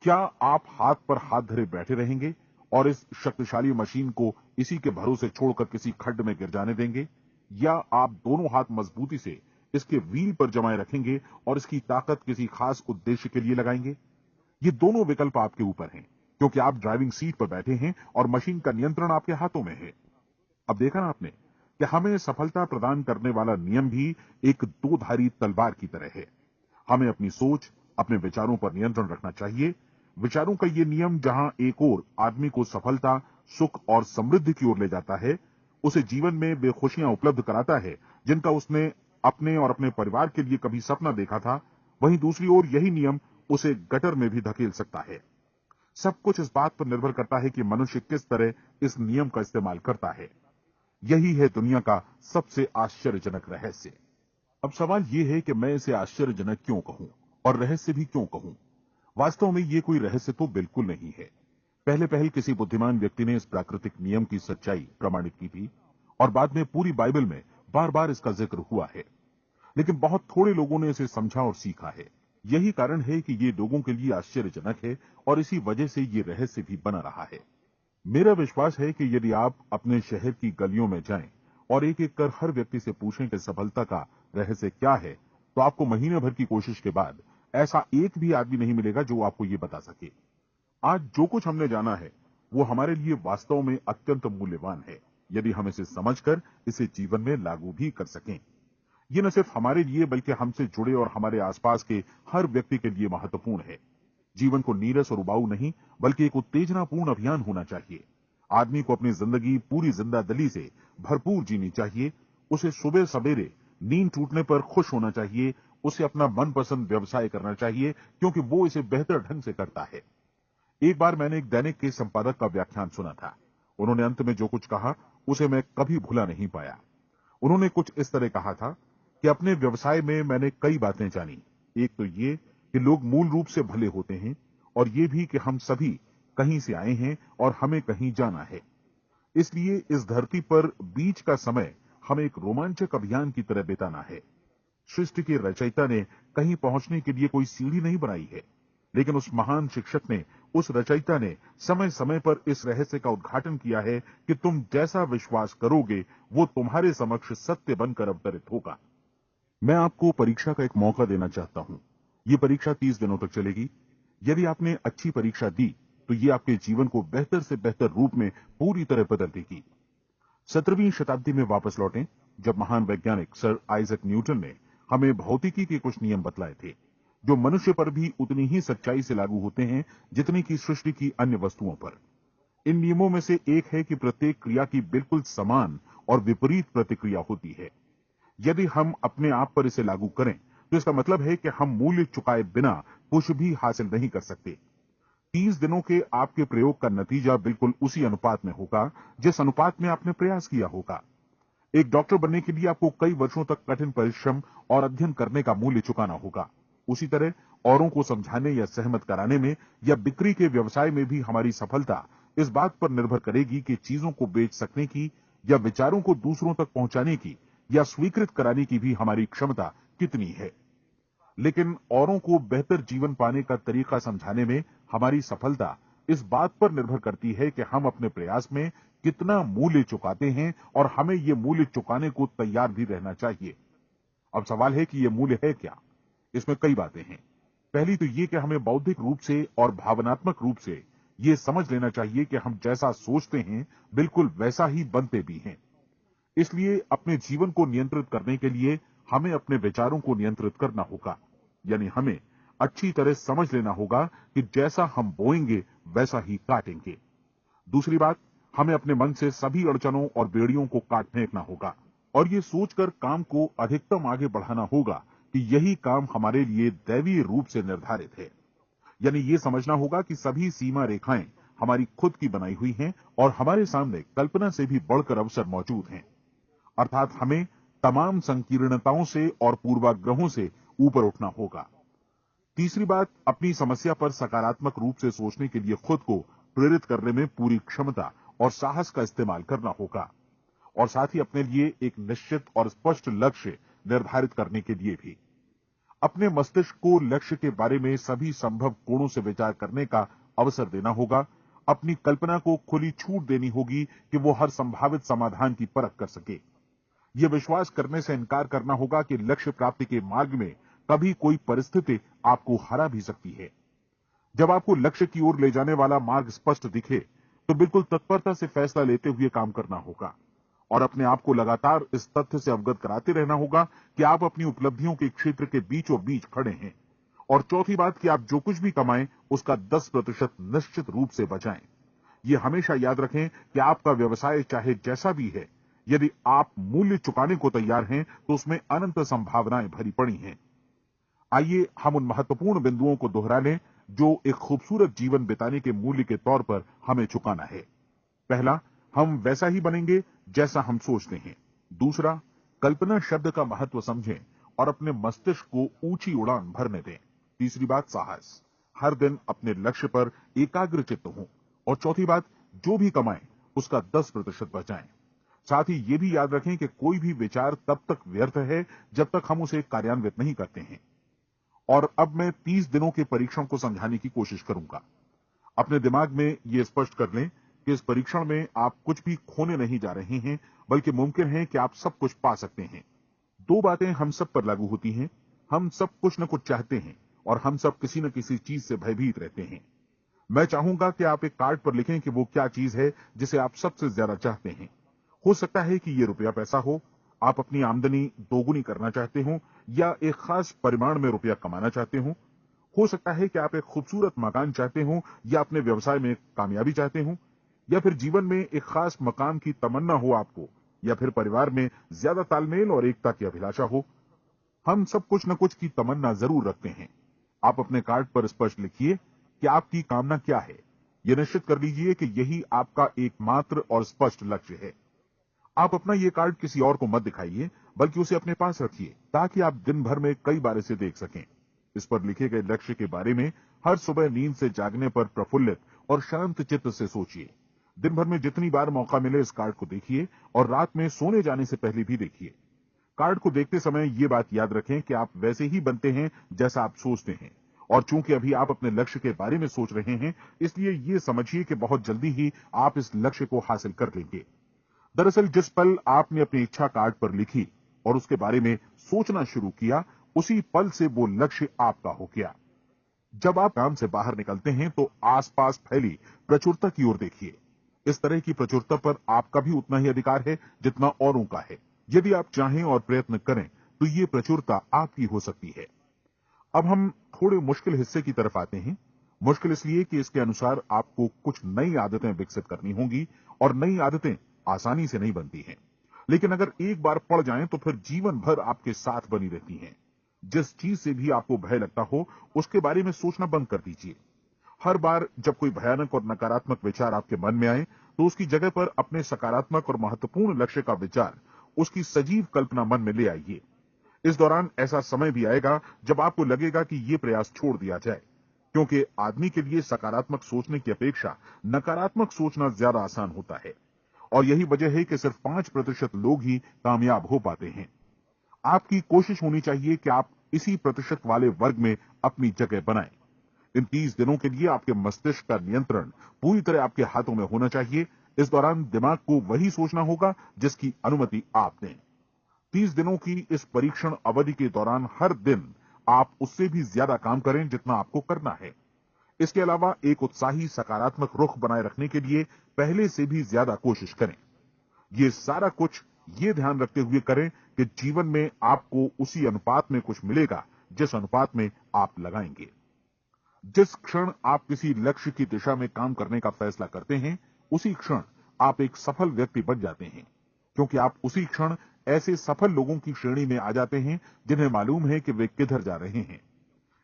क्या आप हाथ पर हाथ धरे बैठे रहेंगे और इस शक्तिशाली मशीन को इसी के भरोसे छोड़कर किसी खड्ड में गिर जाने देंगे, या आप दोनों हाथ मजबूती से इसके व्हील पर जमाए रखेंगे और इसकी ताकत किसी खास उद्देश्य के लिए लगाएंगे? ये दोनों विकल्प आपके ऊपर हैं, क्योंकि आप ड्राइविंग सीट पर बैठे हैं और मशीन का नियंत्रण आपके हाथों में है। अब देखा ना आपने कि हमें सफलता प्रदान करने वाला नियम भी एक दो-धारी तलवार की तरह है। हमें अपनी सोच, अपने विचारों पर नियंत्रण रखना चाहिए। विचारों का ये नियम जहां एक ओर आदमी को सफलता, सुख और समृद्धि की ओर ले जाता है, उसे जीवन में वे खुशियां उपलब्ध कराता है जिनका उसने अपने और अपने परिवार के लिए कभी सपना देखा था, वहीं दूसरी ओर यही नियम उसे गटर में भी धकेल सकता है। सब कुछ इस बात पर निर्भर करता है कि मनुष्य किस तरह इस नियम का इस्तेमाल करता है। यही है दुनिया का सबसे आश्चर्यजनक रहस्य। अब सवाल यह है कि मैं इसे आश्चर्यजनक क्यों कहूं और रहस्य भी क्यों कहूं। वास्तव में यह कोई रहस्य तो बिल्कुल नहीं है। पहले पहल किसी बुद्धिमान व्यक्ति ने इस प्राकृतिक नियम की सच्चाई प्रमाणित की थी और बाद में पूरी बाइबल में बार बार इसका जिक्र हुआ है, लेकिन बहुत थोड़े लोगों ने इसे समझा और सीखा है। यही कारण है कि ये लोगों के लिए आश्चर्यजनक है और इसी वजह से ये रहस्य भी बना रहा है। मेरा विश्वास है कि यदि आप अपने शहर की गलियों में जाएं और एक एक कर हर व्यक्ति से पूछें कि सफलता का रहस्य क्या है, तो आपको महीने भर की कोशिश के बाद ऐसा एक भी आदमी नहीं मिलेगा जो आपको ये बता सके। आज जो कुछ हमने जाना है वो हमारे लिए वास्तव में अत्यंत मूल्यवान है, यदि हम इसे समझकर इसे जीवन में लागू भी कर सकें। ये न सिर्फ हमारे लिए बल्कि हमसे जुड़े और हमारे आसपास के हर व्यक्ति के लिए महत्वपूर्ण है। जीवन को नीरस और उबाऊ नहीं बल्कि एक उत्तेजनापूर्ण अभियान होना चाहिए। आदमी को अपनी जिंदगी पूरी जिंदादिली से भरपूर जीनी चाहिए। उसे सुबह सवेरे नींद टूटने पर खुश होना चाहिए। उसे अपना मनपसंद व्यवसाय करना चाहिए क्योंकि वो इसे बेहतर ढंग से करता है। एक बार मैंने एक दैनिक के संपादक का व्याख्यान सुना था। उन्होंने अंत में जो कुछ कहा उसे मैं कभी भुला नहीं पाया। उन्होंने कुछ इस तरह कहा था कि अपने व्यवसाय में मैंने कई बातें जानी। एक तो ये कि लोग मूल रूप से भले होते हैं और ये भी कि हम सभी कहीं से आए हैं और हमें कहीं जाना है। इसलिए इस धरती पर बीच का समय हमें एक रोमांचक अभियान की तरह बिताना है। सृष्टि के रचयिता ने कहीं पहुंचने के लिए कोई सीढ़ी नहीं बनाई है, लेकिन उस महान शिक्षक ने, उस रचयिता ने समय समय पर इस रहस्य का उद्घाटन किया है कि तुम जैसा विश्वास करोगे वो तुम्हारे समक्ष सत्य बनकर अवतरित होगा। मैं आपको परीक्षा का एक मौका देना चाहता हूं। ये परीक्षा 30 दिनों तक चलेगी। यदि आपने अच्छी परीक्षा दी तो ये आपके जीवन को बेहतर से बेहतर रूप में पूरी तरह बदल देगी। 17वीं शताब्दी में वापस लौटें, जब महान वैज्ञानिक सर आइजक न्यूटन ने हमें भौतिकी के कुछ नियम बतलाए थे, जो मनुष्य पर भी उतनी ही सच्चाई से लागू होते हैं जितनी की सृष्टि की अन्य वस्तुओं पर। इन नियमों में से एक है कि प्रत्येक क्रिया की बिल्कुल समान और विपरीत प्रतिक्रिया होती है। यदि हम अपने आप पर इसे लागू करें तो इसका मतलब है कि हम मूल्य चुकाए बिना कुछ भी हासिल नहीं कर सकते। 30 दिनों के आपके प्रयोग का नतीजा बिल्कुल उसी अनुपात में होगा जिस अनुपात में आपने प्रयास किया होगा। एक डॉक्टर बनने के लिए आपको कई वर्षों तक कठिन परिश्रम और अध्ययन करने का मूल्य चुकाना होगा। उसी तरह औरों को समझाने या सहमत कराने में या बिक्री के व्यवसाय में भी हमारी सफलता इस बात पर निर्भर करेगी कि चीजों को बेच सकने की या विचारों को दूसरों तक पहुंचाने की या स्वीकृत कराने की भी हमारी क्षमता कितनी है। लेकिन औरों को बेहतर जीवन पाने का तरीका समझाने में हमारी सफलता इस बात पर निर्भर करती है कि हम अपने प्रयास में कितना मूल्य चुकाते हैं और हमें यह मूल्य चुकाने को तैयार भी रहना चाहिए। अब सवाल है कि यह मूल्य है क्या? इसमें कई बातें हैं। पहली तो यह कि हमें बौद्धिक रूप से और भावनात्मक रूप से यह समझ लेना चाहिए कि हम जैसा सोचते हैं बिल्कुल वैसा ही बनते भी हैं। इसलिए अपने जीवन को नियंत्रित करने के लिए हमें अपने विचारों को नियंत्रित करना होगा। यानी हमें अच्छी तरह समझ लेना होगा कि जैसा हम बोएंगे वैसा ही काटेंगे। दूसरी बात, हमें अपने मन से सभी अड़चनों और बेड़ियों को काट फेंकना होगा और ये सोचकर काम को अधिकतम आगे बढ़ाना होगा कि यही काम हमारे लिए दैवीय रूप से निर्धारित है। यानी ये समझना होगा कि सभी सीमा रेखाएं हमारी खुद की बनाई हुई हैं और हमारे सामने कल्पना से भी बढ़कर अवसर मौजूद हैं। अर्थात हमें तमाम संकीर्णताओं से और पूर्वाग्रहों से ऊपर उठना होगा। तीसरी बात, अपनी समस्या पर सकारात्मक रूप से सोचने के लिए खुद को प्रेरित करने में पूरी क्षमता और साहस का इस्तेमाल करना होगा और साथ ही अपने लिए एक निश्चित और स्पष्ट लक्ष्य निर्धारित करने के लिए भी। अपने मस्तिष्क को लक्ष्य के बारे में सभी संभव कोणों से विचार करने का अवसर देना होगा। अपनी कल्पना को खुली छूट देनी होगी कि वो हर संभावित समाधान की परख कर सके। यह विश्वास करने से इनकार करना होगा कि लक्ष्य प्राप्ति के मार्ग में कभी कोई परिस्थिति आपको हरा भी सकती है। जब आपको लक्ष्य की ओर ले जाने वाला मार्ग स्पष्ट दिखे तो बिल्कुल तत्परता से फैसला लेते हुए काम करना होगा और अपने आप को लगातार इस तथ्य से अवगत कराते रहना होगा कि आप अपनी उपलब्धियों के क्षेत्र के बीचों बीच खड़े हैं। और चौथी बात कि आप जो कुछ भी कमाएं उसका 10% निश्चित रूप से बचाएं। ये हमेशा याद रखें कि आपका व्यवसाय चाहे जैसा भी है, यदि आप मूल्य चुकाने को तैयार हैं तो उसमें अनंत संभावनाएं भरी पड़ी हैं। आइए हम उन महत्वपूर्ण बिंदुओं को दोहरा लें जो एक खूबसूरत जीवन बिताने के मूल्य के तौर पर हमें चुकाना है। पहला, हम वैसा ही बनेंगे जैसा हम सोचते हैं। दूसरा, कल्पना शब्द का महत्व समझें और अपने मस्तिष्क को ऊंची उड़ान भरने दें। तीसरी बात, साहस, हर दिन अपने लक्ष्य पर एकाग्रचित्त हों। और चौथी बात, जो भी कमाएं उसका 10% बचाएं। साथ ही यह भी याद रखें कि कोई भी विचार तब तक व्यर्थ है जब तक हम उसे कार्यान्वित नहीं करते हैं। और अब मैं 30 दिनों के परीक्षण को समझाने की कोशिश करूंगा। अपने दिमाग में यह स्पष्ट कर लें कि इस परीक्षण में आप कुछ भी खोने नहीं जा रहे हैं, बल्कि मुमकिन है कि आप सब कुछ पा सकते हैं। दो बातें हम सब पर लागू होती हैं। हम सब कुछ न कुछ चाहते हैं और हम सब किसी न किसी चीज से भयभीत रहते हैं। मैं चाहूंगा कि आप एक कार्ड पर लिखें कि वो क्या चीज है जिसे आप सबसे ज्यादा चाहते हैं। हो सकता है कि ये रुपया पैसा हो, आप अपनी आमदनी दोगुनी करना चाहते हो, या एक खास परिमाण में रुपया कमाना चाहते हो सकता है कि आप एक खूबसूरत मकान चाहते हो, या अपने व्यवसाय में कामयाबी चाहते हो, या फिर जीवन में एक खास मकाम की तमन्ना हो आपको, या फिर परिवार में ज्यादा तालमेल और एकता की अभिलाषा हो। हम सब कुछ न कुछ की तमन्ना जरूर रखते हैं। आप अपने कार्ड पर स्पष्ट लिखिए कि आपकी कामना क्या है। यह निश्चित कर लीजिए कि यही आपका एकमात्र और स्पष्ट लक्ष्य है। आप अपना यह कार्ड किसी और को मत दिखाइए, बल्कि उसे अपने पास रखिए ताकि आप दिन भर में कई बार इसे देख सकें। इस पर लिखे गए लक्ष्य के बारे में हर सुबह नींद से जागने पर प्रफुल्लित और शांत चित्त से सोचिए। दिन भर में जितनी बार मौका मिले इस कार्ड को देखिए और रात में सोने जाने से पहले भी देखिए। कार्ड को देखते समय यह बात याद रखें कि आप वैसे ही बनते हैं जैसा आप सोचते हैं। और चूंकि अभी आप अपने लक्ष्य के बारे में सोच रहे हैं, इसलिए यह समझिए कि बहुत जल्दी ही आप इस लक्ष्य को हासिल कर लेंगे। दरअसल जिस पल आपने अपनी इच्छा कार्ड पर लिखी और उसके बारे में सोचना शुरू किया, उसी पल से वो लक्ष्य आपका हो गया। जब आप काम से बाहर निकलते हैं तो आसपास फैली प्रचुरता की ओर देखिए। इस तरह की प्रचुरता पर आपका भी उतना ही अधिकार है जितना औरों का है। यदि आप चाहें और प्रयत्न करें तो ये प्रचुरता आपकी हो सकती है। अब हम थोड़े मुश्किल हिस्से की तरफ आते हैं। मुश्किल इसलिए कि इसके अनुसार आपको कुछ नई आदतें विकसित करनी होंगी और नई आदतें आसानी से नहीं बनती हैं। लेकिन अगर एक बार पड़ जाएं तो फिर जीवन भर आपके साथ बनी रहती हैं। जिस चीज से भी आपको भय लगता हो उसके बारे में सोचना बंद कर दीजिए। हर बार जब कोई भयानक और नकारात्मक विचार आपके मन में आए तो उसकी जगह पर अपने सकारात्मक और महत्वपूर्ण लक्ष्य का विचार, उसकी सजीव कल्पना मन में ले आइए। इस दौरान ऐसा समय भी आएगा जब आपको लगेगा कि यह प्रयास छोड़ दिया जाए, क्योंकि आदमी के लिए सकारात्मक सोचने की अपेक्षा नकारात्मक सोचना ज्यादा आसान होता है। और यही वजह है कि सिर्फ 5% लोग ही कामयाब हो पाते हैं। आपकी कोशिश होनी चाहिए कि आप इसी प्रतिशत वाले वर्ग में अपनी जगह बनाएं। इन 30 दिनों के लिए आपके मस्तिष्क का नियंत्रण पूरी तरह आपके हाथों में होना चाहिए। इस दौरान दिमाग को वही सोचना होगा जिसकी अनुमति आप दें। 30 दिनों की इस परीक्षण अवधि के दौरान हर दिन आप उससे भी ज्यादा काम करें जितना आपको करना है। इसके अलावा एक उत्साही सकारात्मक रुख बनाए रखने के लिए पहले से भी ज्यादा कोशिश करें। ये सारा कुछ ये ध्यान रखते हुए करें कि जीवन में आपको उसी अनुपात में कुछ मिलेगा जिस अनुपात में आप लगाएंगे। जिस क्षण आप किसी लक्ष्य की दिशा में काम करने का फैसला करते हैं, उसी क्षण आप एक सफल व्यक्ति बन जाते हैं, क्योंकि आप उसी क्षण ऐसे सफल लोगों की श्रेणी में आ जाते हैं जिन्हें मालूम है कि वे किधर जा रहे हैं।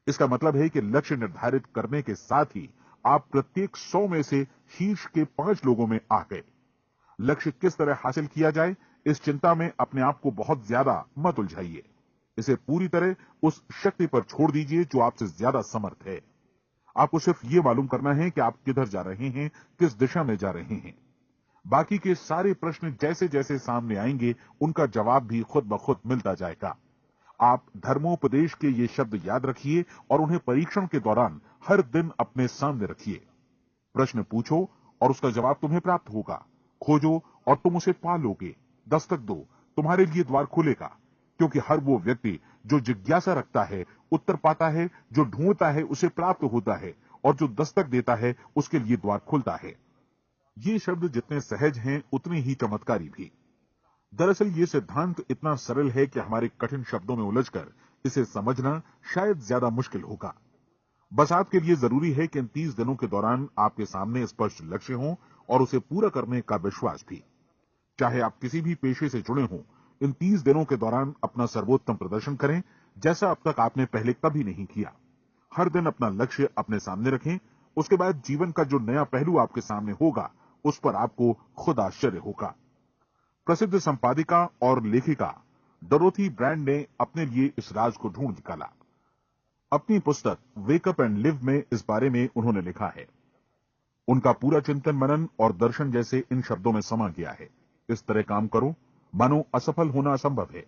इसका मतलब है कि लक्ष्य निर्धारित करने के साथ ही आप प्रत्येक 100 में से शीर्ष के 5 लोगों में आ गए। लक्ष्य किस तरह हासिल किया जाए, इस चिंता में अपने आप को बहुत ज्यादा मत उलझाइए। इसे पूरी तरह उस शक्ति पर छोड़ दीजिए जो आपसे ज्यादा समर्थ है। आपको सिर्फ ये मालूम करना है कि आप किधर जा रहे हैं, किस दिशा में जा रहे हैं। बाकी के सारे प्रश्न जैसे जैसे सामने आएंगे उनका जवाब भी खुद ब खुद मिलता जाएगा। आप धर्मोपदेश के ये शब्द याद रखिए और उन्हें परीक्षण के दौरान हर दिन अपने सामने रखिए। प्रश्न पूछो और उसका जवाब तुम्हें प्राप्त होगा। खोजो और तुम उसे पा लोगे। दस्तक दो, तुम्हारे लिए द्वार खुलेगा, क्योंकि हर वो व्यक्ति जो जिज्ञासा रखता है उत्तर पाता है, जो ढूंढता है उसे प्राप्त होता है, और जो दस्तक देता है उसके लिए द्वार खुलता है। ये शब्द जितने सहज हैं उतने ही चमत्कारी भी। दरअसल ये सिद्धांत इतना सरल है कि हमारे कठिन शब्दों में उलझकर इसे समझना शायद ज्यादा मुश्किल होगा। बस आपके लिए जरूरी है कि इन 30 दिनों के दौरान आपके सामने स्पष्ट लक्ष्य हो और उसे पूरा करने का विश्वास भी। चाहे आप किसी भी पेशे से जुड़े हों, इन 30 दिनों के दौरान अपना सर्वोत्तम प्रदर्शन करें, जैसा अब तक आपने पहले कभी नहीं किया। हर दिन अपना लक्ष्य अपने सामने रखें। उसके बाद जीवन का जो नया पहलू आपके सामने होगा उस पर आपको खुद आश्चर्य होगा। प्रसिद्ध संपादिका और लेखिका डोरोथी ब्रैंड ने अपने लिए इस राज को ढूंढ निकाला। अपनी पुस्तक वेक अप एंड लिव में इस बारे में उन्होंने लिखा है। उनका पूरा चिंतन मनन और दर्शन जैसे इन शब्दों में समा गया है। इस तरह काम करो मानो असफल होना असंभव है।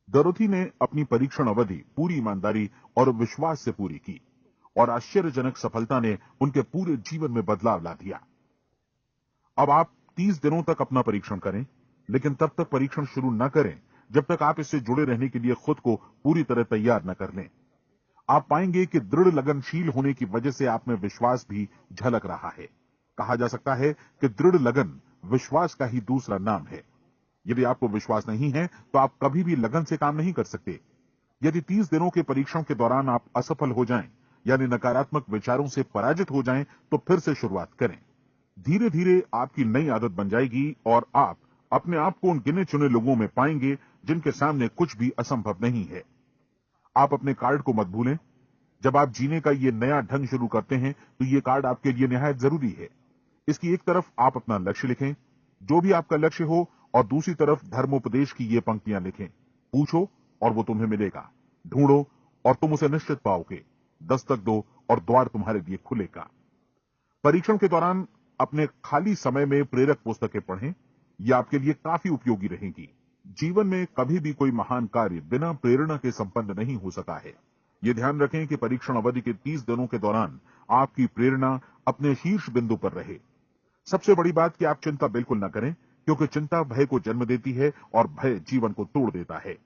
डोरोथी ने अपनी परीक्षण अवधि पूरी ईमानदारी और विश्वास से पूरी की और आश्चर्यजनक सफलता ने उनके पूरे जीवन में बदलाव ला दिया। अब आप 30 दिनों तक अपना परीक्षण करें, लेकिन तब तक परीक्षण शुरू न करें जब तक आप इससे जुड़े रहने के लिए खुद को पूरी तरह तैयार न कर लें। आप पाएंगे कि दृढ़ लगनशील होने की वजह से आप में विश्वास भी झलक रहा है। कहा जा सकता है कि दृढ़ लगन विश्वास का ही दूसरा नाम है। यदि आपको विश्वास नहीं है तो आप कभी भी लगन से काम नहीं कर सकते। यदि 30 दिनों के परीक्षण के दौरान आप असफल हो जाएं, यानी नकारात्मक विचारों से पराजित हो जाएं, तो फिर से शुरुआत करें। धीरे धीरे आपकी नई आदत बन जाएगी और आप अपने आप को उन गिने चुने लोगों में पाएंगे जिनके सामने कुछ भी असंभव नहीं है। आप अपने कार्ड को मत भूलें। जब आप जीने का ये नया ढंग शुरू करते हैं तो ये कार्ड आपके लिए निहायत जरूरी है। इसकी एक तरफ आप अपना लक्ष्य लिखें, जो भी आपका लक्ष्य हो, और दूसरी तरफ धर्मोपदेश की ये पंक्तियां लिखें। पूछो और वो तुम्हें मिलेगा, ढूंढो और तुम उसे निश्चित पाओगे, दस्तक दो और द्वार तुम्हारे लिए खुलेगा। परीक्षण के दौरान अपने खाली समय में प्रेरक पुस्तकें पढ़ें। ये आपके लिए काफी उपयोगी रहेंगी। जीवन में कभी भी कोई महान कार्य बिना प्रेरणा के संपन्न नहीं हो सका है। ये ध्यान रखें कि परीक्षण अवधि के 30 दिनों के दौरान आपकी प्रेरणा अपने शीर्ष बिंदु पर रहे। सबसे बड़ी बात कि आप चिंता बिल्कुल न करें, क्योंकि चिंता भय को जन्म देती है और भय जीवन को तोड़ देता है।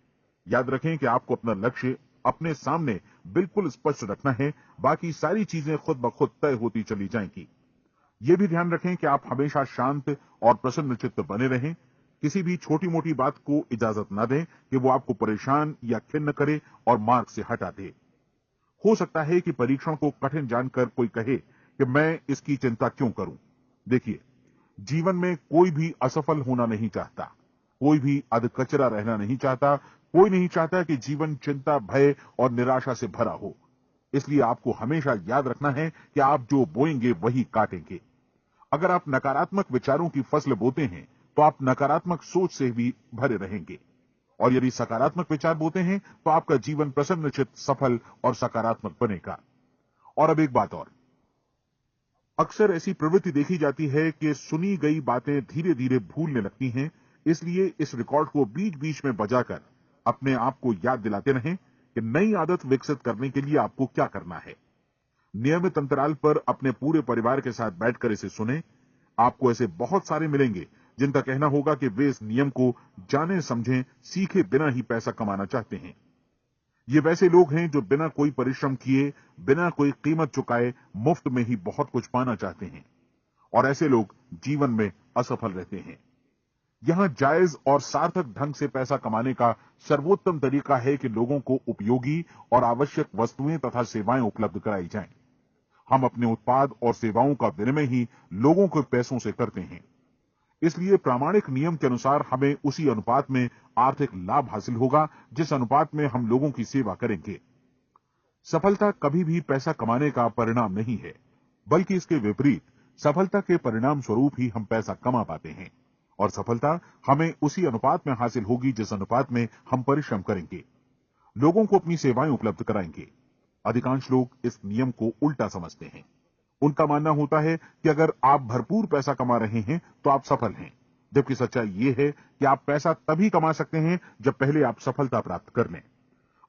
याद रखें कि आपको अपना लक्ष्य अपने सामने बिल्कुल स्पष्ट रखना है, बाकी सारी चीजें खुद ब खुद तय होती चली जाएंगी। ये भी ध्यान रखें कि आप हमेशा शांत और प्रसन्नचित्त बने रहें। किसी भी छोटी मोटी बात को इजाजत न दें कि वो आपको परेशान या खिन्न करे और मार्ग से हटा दे। हो सकता है कि परीक्षण को कठिन जानकर कोई कहे कि मैं इसकी चिंता क्यों करूं। देखिए, जीवन में कोई भी असफल होना नहीं चाहता, कोई भी अधकचरा रहना नहीं चाहता, कोई नहीं चाहता कि जीवन चिंता, भय और निराशा से भरा हो। इसलिए आपको हमेशा याद रखना है कि आप जो बोएंगे वही काटेंगे। अगर आप नकारात्मक विचारों की फसल बोते हैं तो आप नकारात्मक सोच से भी भरे रहेंगे, और यदि सकारात्मक विचार बोते हैं तो आपका जीवन प्रसन्नचित्त, सफल और सकारात्मक बनेगा। और अब एक बात और, अक्सर ऐसी प्रवृत्ति देखी जाती है कि सुनी गई बातें धीरे धीरे भूलने लगती हैं। इसलिए इस रिकॉर्ड को बीच बीच में बजाकर अपने आप को याद दिलाते रहें कि नई आदत विकसित करने के लिए आपको क्या करना है। नियमित अंतराल पर अपने पूरे परिवार के साथ बैठकर इसे सुने। आपको ऐसे बहुत सारे मिलेंगे जिनका कहना होगा कि वे इस नियम को जाने समझे सीखे बिना ही पैसा कमाना चाहते हैं। ये वैसे लोग हैं जो बिना कोई परिश्रम किए, बिना कोई कीमत चुकाए मुफ्त में ही बहुत कुछ पाना चाहते हैं, और ऐसे लोग जीवन में असफल रहते हैं। यहां जायज और सार्थक ढंग से पैसा कमाने का सर्वोत्तम तरीका है कि लोगों को उपयोगी और आवश्यक वस्तुएं तथा सेवाएं उपलब्ध कराई जाएं। हम अपने उत्पाद और सेवाओं का विनिमय ही लोगों के पैसों से करते हैं। इसलिए प्रामाणिक नियम के अनुसार हमें उसी अनुपात में आर्थिक लाभ हासिल होगा जिस अनुपात में हम लोगों की सेवा करेंगे। सफलता कभी भी पैसा कमाने का परिणाम नहीं है, बल्कि इसके विपरीत सफलता के परिणाम स्वरूप ही हम पैसा कमा पाते हैं, और सफलता हमें उसी अनुपात में हासिल होगी जिस अनुपात में हम परिश्रम करेंगे, लोगों को अपनी सेवाएं उपलब्ध कराएंगे। अधिकांश लोग इस नियम को उल्टा समझते हैं। उनका मानना होता है कि अगर आप भरपूर पैसा कमा रहे हैं तो आप सफल हैं, जबकि सच्चाई यह है कि आप पैसा तभी कमा सकते हैं जब पहले आप सफलता प्राप्त कर लें।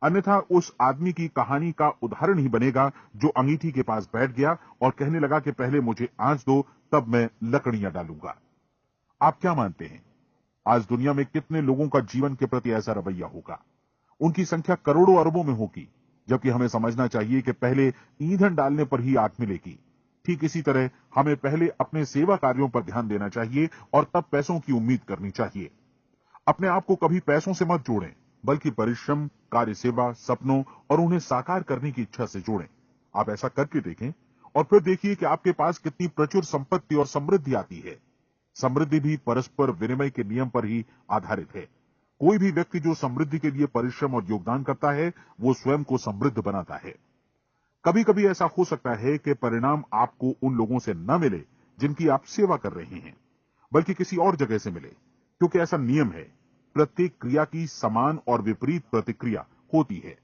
अन्यथा उस आदमी की कहानी का उदाहरण ही बनेगा जो अंगीठी के पास बैठ गया और कहने लगा कि पहले मुझे आंच दो, तब मैं लकड़ियां डालूंगा। आप क्या मानते हैं, आज दुनिया में कितने लोगों का जीवन के प्रति ऐसा रवैया होगा? उनकी संख्या करोड़ों अरबों में होगी, जबकि हमें समझना चाहिए कि पहले ईंधन डालने पर ही आग मिलेगी। ठीक इसी तरह हमें पहले अपने सेवा कार्यों पर ध्यान देना चाहिए और तब पैसों की उम्मीद करनी चाहिए। अपने आप को कभी पैसों से मत जोड़ें, बल्कि परिश्रम, कार्य सेवा, सपनों और उन्हें साकार करने की इच्छा से जोड़ें। आप ऐसा करके देखें और फिर देखिए कि आपके पास कितनी प्रचुर संपत्ति और समृद्धि आती है। समृद्धि भी परस्पर विनिमय के नियम पर ही आधारित है। कोई भी व्यक्ति जो समृद्धि के लिए परिश्रम और योगदान करता है, वो स्वयं को समृद्ध बनाता है। कभी कभी ऐसा हो सकता है कि परिणाम आपको उन लोगों से न मिले जिनकी आप सेवा कर रहे हैं, बल्कि किसी और जगह से मिले, क्योंकि ऐसा नियम है, प्रत्येक क्रिया की समान और विपरीत प्रतिक्रिया होती है।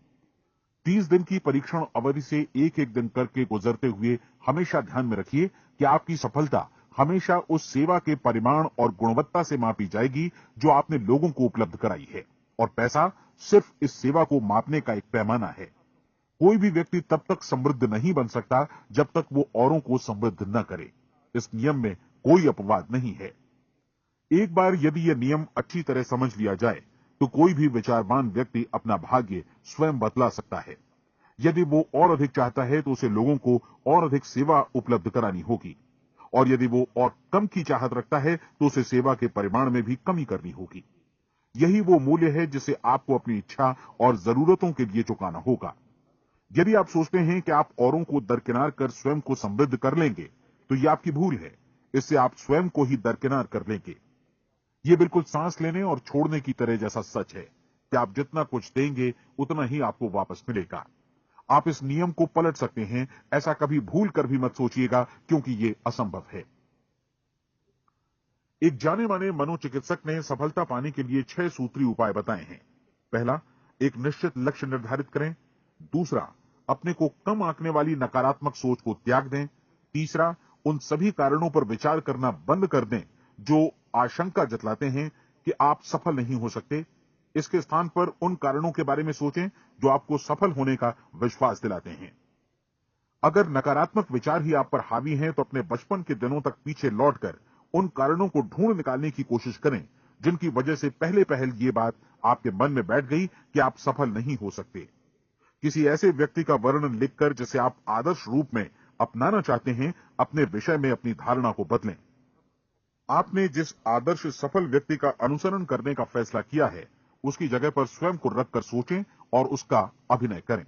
30 दिन की परीक्षण अवधि से एक एक दिन करके गुजरते हुए हमेशा ध्यान में रखिए कि आपकी सफलता हमेशा उस सेवा के परिमाण और गुणवत्ता से मापी जाएगी जो आपने लोगों को उपलब्ध कराई है, और पैसा सिर्फ इस सेवा को मापने का एक पैमाना है। कोई भी व्यक्ति तब तक समृद्ध नहीं बन सकता जब तक वो औरों को समृद्ध न करे। इस नियम में कोई अपवाद नहीं है। एक बार यदि यह नियम अच्छी तरह समझ लिया जाए तो कोई भी विचारवान व्यक्ति अपना भाग्य स्वयं बदला सकता है। यदि वो और अधिक चाहता है तो उसे लोगों को और अधिक सेवा उपलब्ध करानी होगी, और यदि वो और कम की चाहत रखता है तो उसे सेवा के परिमाण में भी कमी करनी होगी। यही वो मूल्य है जिसे आपको अपनी इच्छा और जरूरतों के लिए चुकाना होगा। यदि आप सोचते हैं कि आप औरों को दरकिनार कर स्वयं को समृद्ध कर लेंगे तो यह आपकी भूल है। इससे आप स्वयं को ही दरकिनार कर लेंगे। यह बिल्कुल सांस लेने और छोड़ने की तरह जैसा सच है कि आप जितना कुछ देंगे उतना ही आपको वापस मिलेगा। आप इस नियम को पलट सकते हैं, ऐसा कभी भूल कर भी मत सोचिएगा, क्योंकि यह असंभव है। एक जाने माने मनोचिकित्सक ने सफलता पाने के लिए 6 सूत्री उपाय बताए हैं। पहला, एक निश्चित लक्ष्य निर्धारित करें। दूसरा, अपने को कम आंकने वाली नकारात्मक सोच को त्याग दें। तीसरा, उन सभी कारणों पर विचार करना बंद कर दें जो आशंका जतलाते हैं कि आप सफल नहीं हो सकते। इसके स्थान पर उन कारणों के बारे में सोचें जो आपको सफल होने का विश्वास दिलाते हैं। अगर नकारात्मक विचार ही आप पर हावी हैं तो अपने बचपन के दिनों तक पीछे लौटकर उन कारणों को ढूंढ निकालने की कोशिश करें जिनकी वजह से पहले पहल ये बात आपके मन में बैठ गई कि आप सफल नहीं हो सकते। किसी ऐसे व्यक्ति का वर्णन लिखकर जिसे आप आदर्श रूप में अपनाना चाहते हैं, अपने विषय में अपनी धारणा को बदलें। आपने जिस आदर्श सफल व्यक्ति का अनुसरण करने का फैसला किया है, उसकी जगह पर स्वयं को रखकर सोचें और उसका अभिनय करें।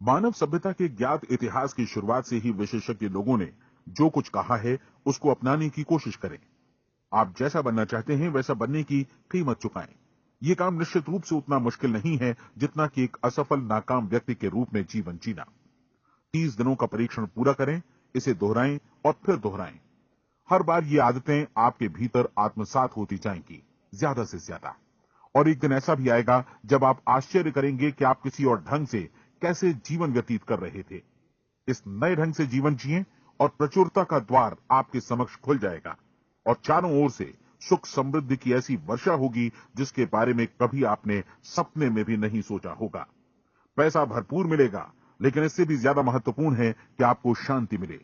मानव सभ्यता के ज्ञात इतिहास की शुरुआत से ही विशेषज्ञ लोगों ने जो कुछ कहा है उसको अपनाने की कोशिश करें। आप जैसा बनना चाहते हैं वैसा बनने की कीमत चुकाएं। यह काम निश्चित रूप से उतना मुश्किल नहीं है जितना कि एक असफल नाकाम व्यक्ति के रूप में जीवन जीना। 30 दिनों का परीक्षण पूरा करें, इसे दोहराएं और फिर दोहराएं। हर बार ये आदतें आपके भीतर आत्मसात होती जाएंगी, ज्यादा से ज्यादा। और एक दिन ऐसा भी आएगा जब आप आश्चर्य करेंगे कि आप किसी और ढंग से कैसे जीवन व्यतीत कर रहे थे। इस नए ढंग से जीवन जिएं और प्रचुरता का द्वार आपके समक्ष खुल जाएगा और चारों ओर से सुख समृद्धि की ऐसी वर्षा होगी जिसके बारे में कभी आपने सपने में भी नहीं सोचा होगा। पैसा भरपूर मिलेगा, लेकिन इससे भी ज्यादा महत्वपूर्ण है कि आपको शांति मिले।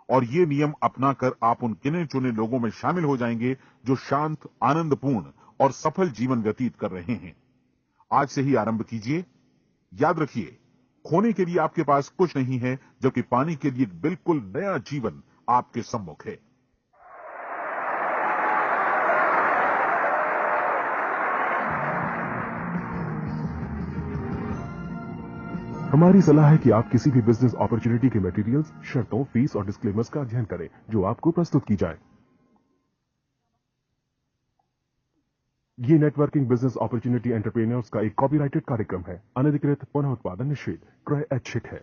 और ये नियम अपनाकर आप उन गिने चुने लोगों में शामिल हो जाएंगे जो शांत, आनंदपूर्ण और सफल जीवन व्यतीत कर रहे हैं। आज से ही आरंभ कीजिए। याद रखिए, खोने के लिए आपके पास कुछ नहीं है, जबकि पाने के लिए एक बिल्कुल नया जीवन आपके सम्मुख है। हमारी सलाह है कि आप किसी भी बिजनेस अपॉर्चुनिटी के मटेरियल्स, शर्तों, फीस और डिस्क्लेमर्स का अध्ययन करें जो आपको प्रस्तुत की जाए। ये नेटवर्किंग बिजनेस अपॉर्चुनिटी एंटरप्रेन्योर्स का एक कॉपीराइटेड कार्यक्रम है। अनधिकृत पुनः उत्पादन निषेध, क्रय ऐच्छिक है।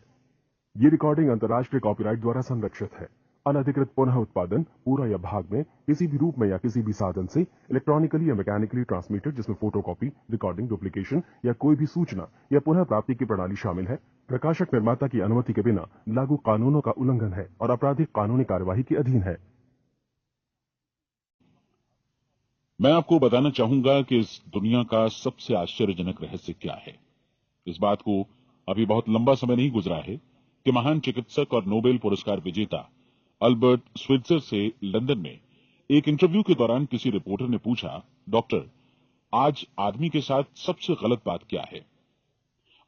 ये रिकॉर्डिंग अंतर्राष्ट्रीय कॉपीराइट द्वारा संरक्षित है। अनधिकृत पुनः उत्पादन पूरा या भाग में किसी भी रूप में या किसी भी साधन से इलेक्ट्रॉनिकली या मैकेनिकली ट्रांसमिटेड जिसमें फोटोकॉपी, रिकॉर्डिंग, डुप्लीकेशन या कोई भी सूचना या पुनः प्राप्ति की प्रणाली शामिल है, प्रकाशक निर्माता की अनुमति के बिना लागू कानूनों का उल्लंघन है और आपराधिक कानूनी कार्यवाही के अधीन है। मैं आपको बताना चाहूंगा कि इस दुनिया का सबसे आश्चर्यजनक रहस्य क्या है। इस बात को अभी बहुत लंबा समय नहीं गुजरा है कि महान चिकित्सक और नोबेल पुरस्कार विजेता अल्बर्ट स्विट्जर से लंदन में एक इंटरव्यू के दौरान किसी रिपोर्टर ने पूछा, डॉक्टर, आज आदमी के साथ सबसे गलत बात क्या है?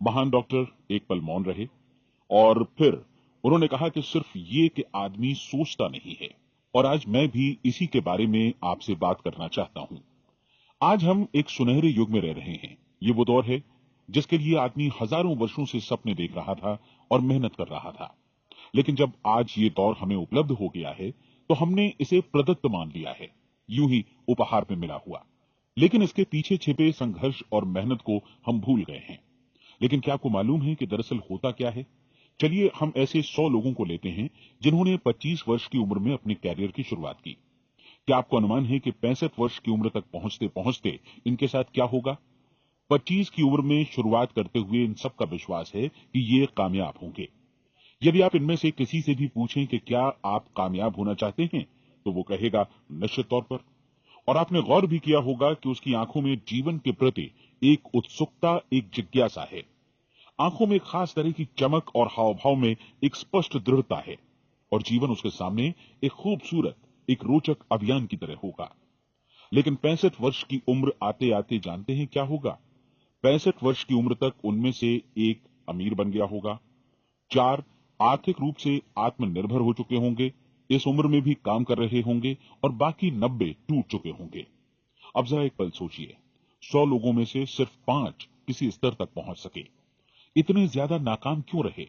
महान डॉक्टर एक पल मौन रहे और फिर उन्होंने कहा कि सिर्फ ये कि आदमी सोचता नहीं है। और आज मैं भी इसी के बारे में आपसे बात करना चाहता हूं। आज हम एक सुनहरे युग में रह रहे हैं। ये वो दौर है जिसके लिए आदमी हजारों वर्षों से सपने देख रहा था और मेहनत कर रहा था। लेकिन जब आज ये दौर हमें उपलब्ध हो गया है तो हमने इसे प्रदत्त मान लिया है, यूं ही उपहार में मिला हुआ। लेकिन इसके पीछे छिपे संघर्ष और मेहनत को हम भूल गए हैं। लेकिन क्या आपको मालूम है कि दरअसल होता क्या है? चलिए हम ऐसे 100 लोगों को लेते हैं जिन्होंने 25 वर्ष की उम्र में अपने कैरियर की शुरुआत की। क्या आपको अनुमान है कि 65 वर्ष की उम्र तक पहुंचते पहुंचते इनके साथ क्या होगा? 25 की उम्र में शुरुआत करते हुए इन सबका विश्वास है कि ये कामयाब होंगे। यदि आप इनमें से किसी से भी पूछें कि क्या आप कामयाब होना चाहते हैं, तो वो कहेगा निश्चित तौर पर। और आपने गौर भी किया होगा कि उसकी आंखों में जीवन के प्रति एक उत्सुकता, एक जिज्ञासा है। आंखों में एक खास तरह की चमक और हाव भाव में एक स्पष्ट दृढ़ता है और जीवन उसके सामने एक खूबसूरत, एक रोचक अभियान की तरह होगा। लेकिन 65 वर्ष की उम्र आते आते जानते हैं क्या होगा? 65 वर्ष की उम्र तक उनमें से एक अमीर बन गया होगा, 4 आर्थिक रूप से आत्मनिर्भर हो चुके होंगे, इस उम्र में भी काम कर रहे होंगे और बाकी 90 टूट चुके होंगे। अब जरा एक पल सोचिए, 100 लोगों में से सिर्फ 5 किसी स्तर तक पहुंच सके। इतने ज्यादा नाकाम क्यों रहे?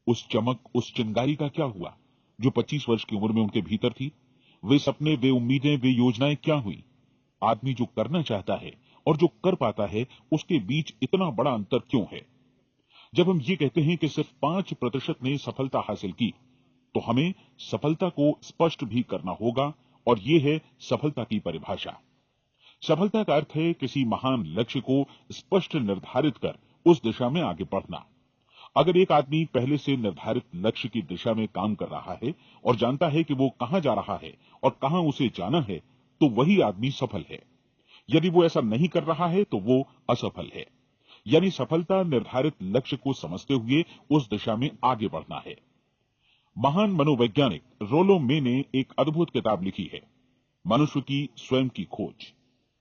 उस चमक, उस चिंगारी का क्या हुआ जो 25 वर्ष की उम्र में उनके भीतर थी? वे सपने, वे उम्मीदें, वे योजनाएं क्या हुई? आदमी जो करना चाहता है और जो कर पाता है, उसके बीच इतना बड़ा अंतर क्यों है? जब हम ये कहते हैं कि सिर्फ 5% ने सफलता हासिल की, तो हमें सफलता को स्पष्ट भी करना होगा और ये है सफलता की परिभाषा। सफलता का अर्थ है किसी महान लक्ष्य को स्पष्ट निर्धारित कर उस दिशा में आगे बढ़ना। अगर एक आदमी पहले से निर्धारित लक्ष्य की दिशा में काम कर रहा है और जानता है कि वो कहां जा रहा है और कहां उसे जाना है, तो वही आदमी सफल है। यदि वो ऐसा नहीं कर रहा है तो वो असफल है। यानी सफलता निर्धारित लक्ष्य को समझते हुए उस दिशा में आगे बढ़ना है। महान मनोवैज्ञानिक रोलो मे ने एक अद्भुत किताब लिखी है, मनुष्य की स्वयं की खोज।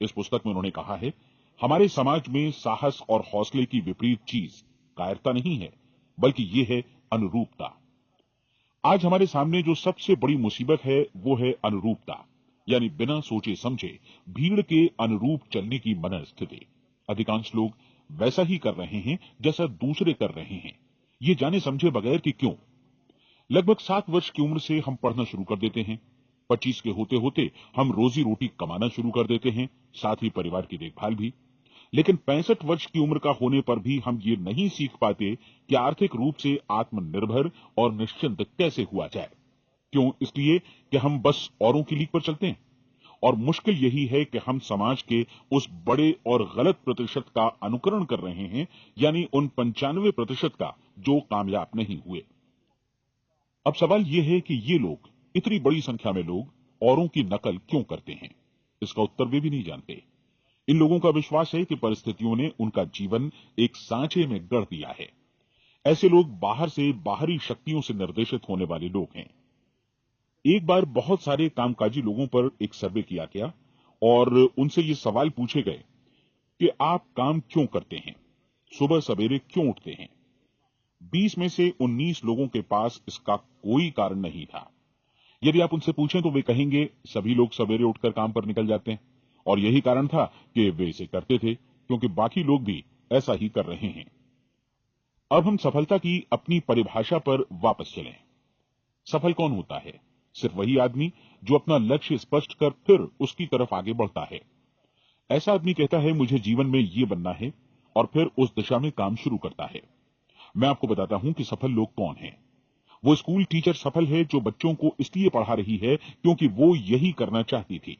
इस पुस्तक में उन्होंने कहा है, हमारे समाज में साहस और हौसले की विपरीत चीज कायरता नहीं है, बल्कि ये है अनुरूपता। आज हमारे सामने जो सबसे बड़ी मुसीबत है वो है अनुरूपता, यानी बिना सोचे समझे भीड़ के अनुरूप चलने की मनस्थिति। अधिकांश लोग वैसा ही कर रहे हैं जैसा दूसरे कर रहे हैं, ये जाने समझे बगैर कि क्यों। लगभग 7 वर्ष की उम्र से हम पढ़ना शुरू कर देते हैं। 25 के होते होते हम रोजी रोटी कमाना शुरू कर देते हैं, साथ ही परिवार की देखभाल भी। लेकिन 65 वर्ष की उम्र का होने पर भी हम ये नहीं सीख पाते कि आर्थिक रूप से आत्मनिर्भर और निश्चिंत कैसे हुआ जाए। क्यों? इसलिए कि हम बस औरों की लीक पर चलते हैं। और मुश्किल यही है कि हम समाज के उस बड़े और गलत प्रतिशत का अनुकरण कर रहे हैं, यानी उन 95% का जो कामयाब नहीं हुए। अब सवाल यह है कि ये लोग, इतनी बड़ी संख्या में लोग, औरों की नकल क्यों करते हैं? इसका उत्तर वे भी नहीं जानते। इन लोगों का विश्वास है कि परिस्थितियों ने उनका जीवन एक सांचे में गढ़ दिया है। ऐसे लोग बाहर से, बाहरी शक्तियों से निर्देशित होने वाले लोग हैं। एक बार बहुत सारे कामकाजी लोगों पर एक सर्वे किया गया और उनसे ये सवाल पूछे गए कि आप काम क्यों करते हैं, सुबह सवेरे क्यों उठते हैं? 20 में से 19 लोगों के पास इसका कोई कारण नहीं था। यदि आप उनसे पूछें तो वे कहेंगे सभी लोग सवेरे उठकर काम पर निकल जाते हैं और यही कारण था कि वे इसे करते थे क्योंकि बाकी लोग भी ऐसा ही कर रहे हैं। अब हम सफलता की अपनी परिभाषा पर वापस चलें। सफल कौन होता है? सिर्फ वही आदमी जो अपना लक्ष्य स्पष्ट कर फिर उसकी तरफ आगे बढ़ता है। ऐसा आदमी कहता है मुझे जीवन में ये बनना है और फिर उस दिशा में काम शुरू करता है। मैं आपको बताता हूं कि सफल लोग कौन हैं। वो स्कूल टीचर सफल है जो बच्चों को इसलिए पढ़ा रही है क्योंकि वो यही करना चाहती थी।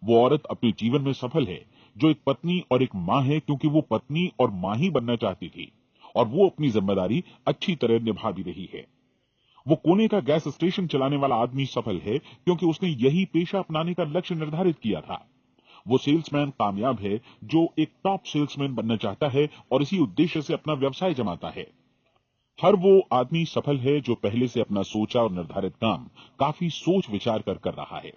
वो औरत अपने जीवन में सफल है जो एक पत्नी और एक मां है क्योंकि वो पत्नी और मां ही बनना चाहती थी और वो अपनी जिम्मेदारी अच्छी तरह निभा भी रही है। वो कोने का गैस स्टेशन चलाने वाला आदमी सफल है क्योंकि उसने यही पेशा अपनाने का लक्ष्य निर्धारित किया था। वो सेल्समैन कामयाब है जो एक टॉप सेल्समैन बनना चाहता है और इसी उद्देश्य से अपना व्यवसाय जमाता है। हर वो आदमी सफल है जो पहले से अपना सोचा और निर्धारित काम काफी सोच विचार कर रहा है,